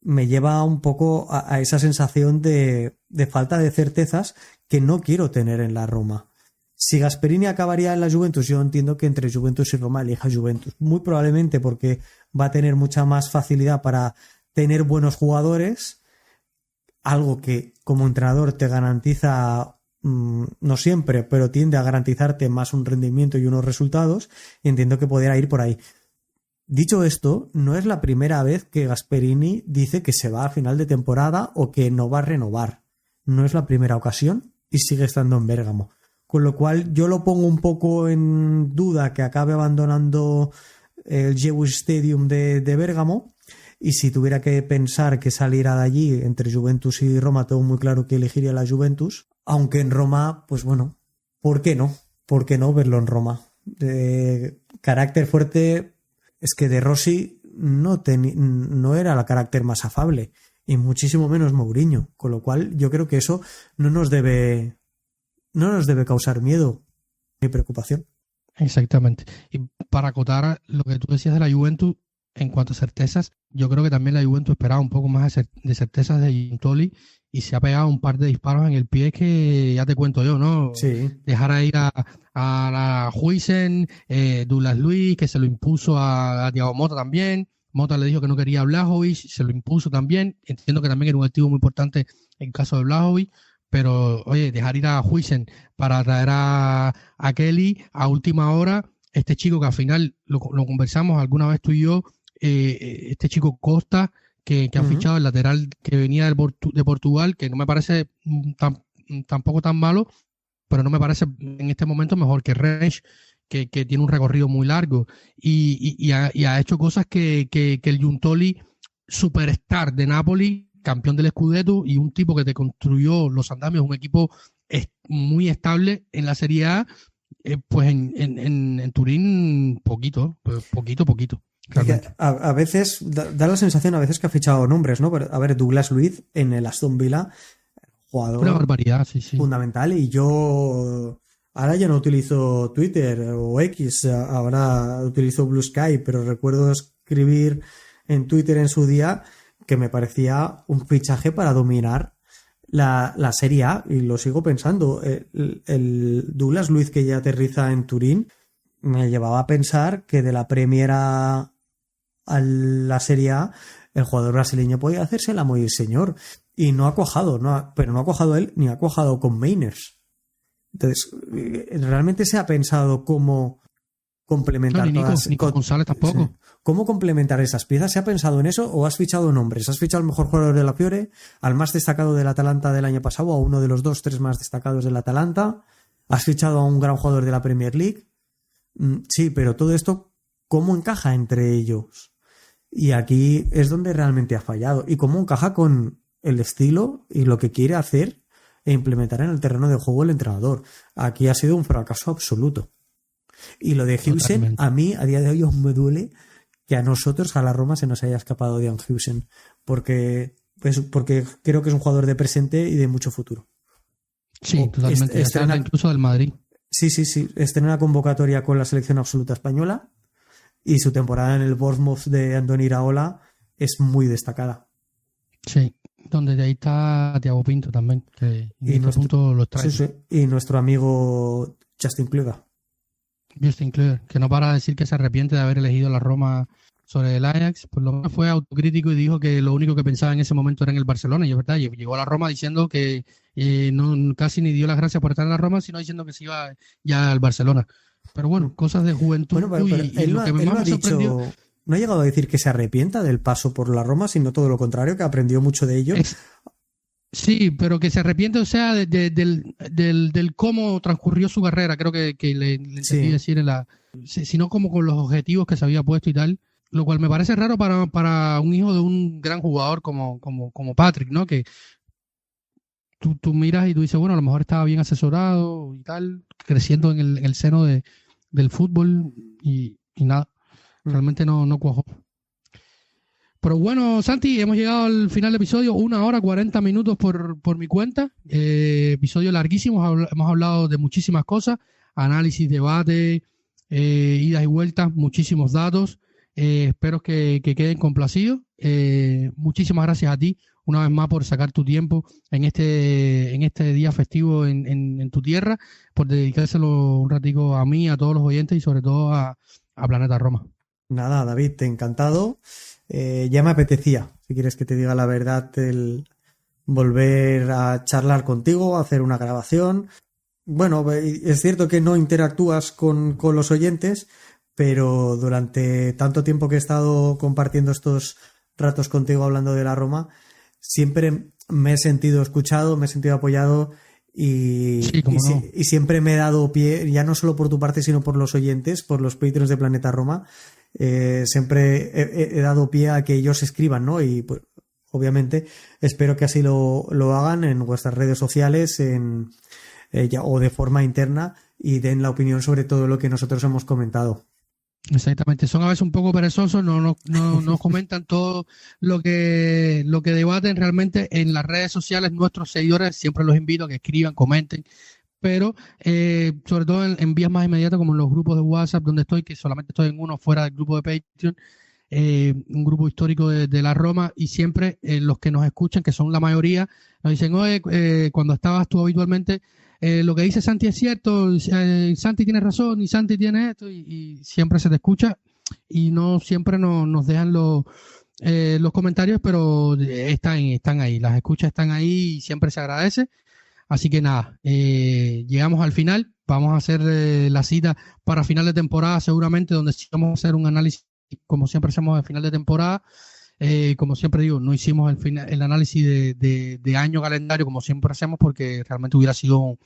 me lleva un poco a esa sensación de falta de certezas que no quiero tener en la Roma. Si Gasperini acabaría en la Juventus, yo entiendo que entre Juventus y Roma elija Juventus, muy probablemente porque va a tener mucha más facilidad para tener buenos jugadores, algo que como entrenador te garantiza, no siempre, pero tiende a garantizarte más un rendimiento y unos resultados, y entiendo que podría ir por ahí. Dicho esto, no es la primera vez que Gasperini dice que se va a final de temporada o que no va a renovar. No es la primera ocasión y sigue estando en Bérgamo. Con lo cual yo lo pongo un poco en duda que acabe abandonando el Jewish Stadium de Bérgamo, y si tuviera que pensar que saliera de allí entre Juventus y Roma, tengo muy claro que elegiría la Juventus, aunque en Roma, pues bueno, ¿por qué no? ¿Por qué no verlo en Roma? De carácter fuerte, es que De Rossi no era el carácter más afable, y muchísimo menos Mourinho, con lo cual yo creo que eso no nos debe causar miedo ni preocupación. Exactamente. Y para acotar lo que tú decías de la Juventus, en cuanto a certezas, yo creo que también la Juventus esperaba un poco más de certezas de Giuntoli y se ha pegado un par de disparos en el pie que ya te cuento yo, ¿no? Sí. Dejar a ir a la Huijsen, Douglas Luiz, que se lo impuso a Thiago Motta también. Motta le dijo que no quería a Blažović, se lo impuso también. Entiendo que también era un activo muy importante en caso de Blažović. Pero, oye, dejar ir a Huijsen para traer a Kelly a última hora, este chico que al final lo conversamos alguna vez tú y yo, este chico Costa, que ha fichado el lateral que venía de Portugal, que no me parece tampoco tan malo, pero no me parece en este momento mejor que Reich, que tiene un recorrido muy largo y ha hecho cosas que el Giuntoli, superstar de Napoli, campeón del Scudetto y un tipo que te construyó los andamios, un equipo muy estable en la Serie A, pues en Turín poquito. A veces da la sensación a veces que ha fichado nombres, ¿no? A ver, Douglas Luiz en el Aston Villa, jugador una barbaridad, sí. fundamental, y yo ahora ya no utilizo Twitter o X, ahora utilizo Blue Sky, pero recuerdo escribir en Twitter en su día que me parecía un fichaje para dominar la Serie A, y lo sigo pensando. El Douglas Luiz que ya aterriza en Turín me llevaba a pensar que de la Premier a la Serie A el jugador brasileño podía hacérsela muy señor, y no ha cuajado, pero no ha cuajado él ni ha cuajado con Mainers. Entonces, realmente se ha pensado cómo complementar Nico González tampoco. Sí. ¿Cómo complementar esas piezas? ¿Se ha pensado en eso o has fichado nombres? ¿Has fichado al mejor jugador de la Fiore, al más destacado del Atalanta del año pasado, a uno de los 2-3 más destacados del Atalanta? ¿Has fichado a un gran jugador de la Premier League? Sí, pero todo esto, ¿cómo encaja entre ellos? Y aquí es donde realmente ha fallado. ¿Y cómo encaja con el estilo y lo que quiere hacer e implementar en el terreno de juego el entrenador? Aquí ha sido un fracaso absoluto. Y lo de Huijsen, a mí a día de hoy me duele que a nosotros, a la Roma, se nos haya escapado Dean Huijsen, porque creo que es un jugador de presente y de mucho futuro. Sí, totalmente. Estrena incluso del Madrid. Sí. Estrena una convocatoria con la selección absoluta española, y su temporada en el Bournemouth de Andoni Iraola es muy destacada. Sí, donde de ahí está Thiago Pinto también, que en este punto los trae. Sí. Y nuestro amigo Justin Kluivert, que no para de decir que se arrepiente de haber elegido la Roma sobre el Ajax. Por lo menos fue autocrítico y dijo que lo único que pensaba en ese momento era en el Barcelona, y es verdad, llegó a la Roma diciendo que no casi ni dio las gracias por estar en la Roma, sino diciendo que se iba ya al Barcelona. Pero bueno, cosas de juventud. Bueno, pero y lo que más me sorprendió, no ha llegado a decir que se arrepienta del paso por la Roma, sino todo lo contrario, que aprendió mucho de ello. Sí, pero que se arrepiente, o sea, del cómo transcurrió su carrera, creo que le entendí decir sino como con los objetivos que se había puesto y tal, lo cual me parece raro para un hijo de un gran jugador como Patrick, ¿no? Que tú miras y tú dices, bueno, a lo mejor estaba bien asesorado y tal, creciendo en el seno del fútbol y nada, realmente no cuajó. Pero bueno, Santi, hemos llegado al final del episodio, 1 hora 40 minutos por mi cuenta. Episodio larguísimo, hemos hablado de muchísimas cosas, análisis, debate, idas y vueltas, muchísimos datos. Espero que queden complacidos. Muchísimas gracias a ti una vez más por sacar tu tiempo en este día festivo en tu tierra, por dedicárselo un ratico a mí, a todos los oyentes y sobre todo a Planeta Roma. Nada, David, te he encantado. Ya me apetecía, si quieres que te diga la verdad, el volver a charlar contigo, hacer una grabación. Bueno, es cierto que no interactúas con los oyentes, pero durante tanto tiempo que he estado compartiendo estos ratos contigo hablando de la Roma, siempre me he sentido escuchado, me he sentido apoyado y siempre me he dado pie, ya no solo por tu parte, sino por los oyentes, por los Patreons de Planeta Roma. Siempre he dado pie a que ellos escriban, ¿no? Y pues, obviamente espero que así lo hagan en vuestras redes sociales o de forma interna y den la opinión sobre todo lo que nosotros hemos comentado. Exactamente, son a veces un poco perezosos, no comentan todo lo que debaten realmente en las redes sociales. Nuestros seguidores siempre los invito a que escriban, comenten, pero sobre todo en vías más inmediatas como en los grupos de WhatsApp donde estoy, que solamente estoy en uno fuera del grupo de Patreon, un grupo histórico de la Roma, y siempre los que nos escuchan, que son la mayoría, nos dicen, oye, cuando estabas tú habitualmente, lo que dice Santi es cierto, Santi tiene razón y Santi tiene esto, y siempre se te escucha y no siempre nos dejan los comentarios, pero están ahí, las escuchas están ahí y siempre se agradece. Así que nada, llegamos al final, vamos a hacer la cita para final de temporada seguramente, donde sí vamos a hacer un análisis como siempre hacemos al final de temporada. Como siempre digo, no hicimos el análisis de año calendario como siempre hacemos, porque realmente hubiera sido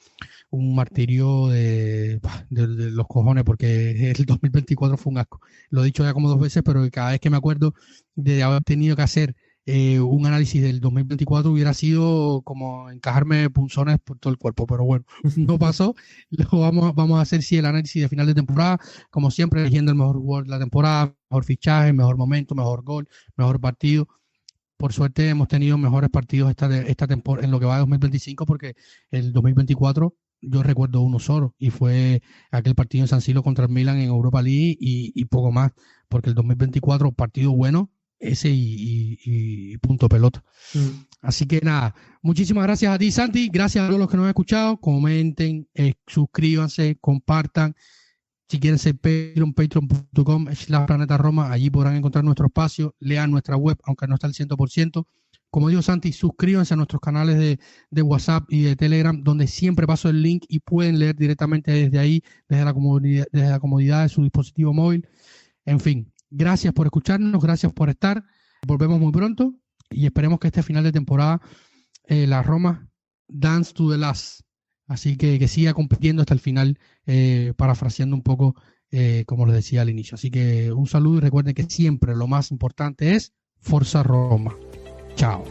un martirio de los cojones, porque el 2024 fue un asco. Lo he dicho ya como 2 veces, pero cada vez que me acuerdo de haber tenido que hacer un análisis del 2024 hubiera sido como encajarme punzones por todo el cuerpo, pero bueno, no pasó. Luego vamos a hacer el análisis de final de temporada, como siempre, eligiendo el mejor jugador de la temporada, mejor fichaje, mejor momento, mejor gol, mejor partido. Por suerte hemos tenido mejores partidos esta temporada en lo que va de 2025, porque el 2024 yo recuerdo uno solo, y fue aquel partido en San Siro contra el Milan en Europa League y poco más, porque el 2024 partido bueno ese y punto pelota. Así que nada, muchísimas gracias a ti, Santi, gracias a todos los que nos han escuchado. Comenten, suscríbanse, compartan. Si quieren ser Patreon, patreon.com/Planeta Roma, allí podrán encontrar nuestro espacio, lean nuestra web, aunque no está al 100%. Como digo, Santi, suscríbanse a nuestros canales de WhatsApp y de Telegram, donde siempre paso el link y pueden leer directamente desde ahí, desde la comodidad de su dispositivo móvil. En fin, gracias por escucharnos, gracias por estar. Volvemos muy pronto y esperemos que este final de temporada la Roma dance to the last. Así que siga compitiendo hasta el final, parafraseando un poco como les decía al inicio. Así que un saludo y recuerden que siempre lo más importante es Forza Roma. Chao.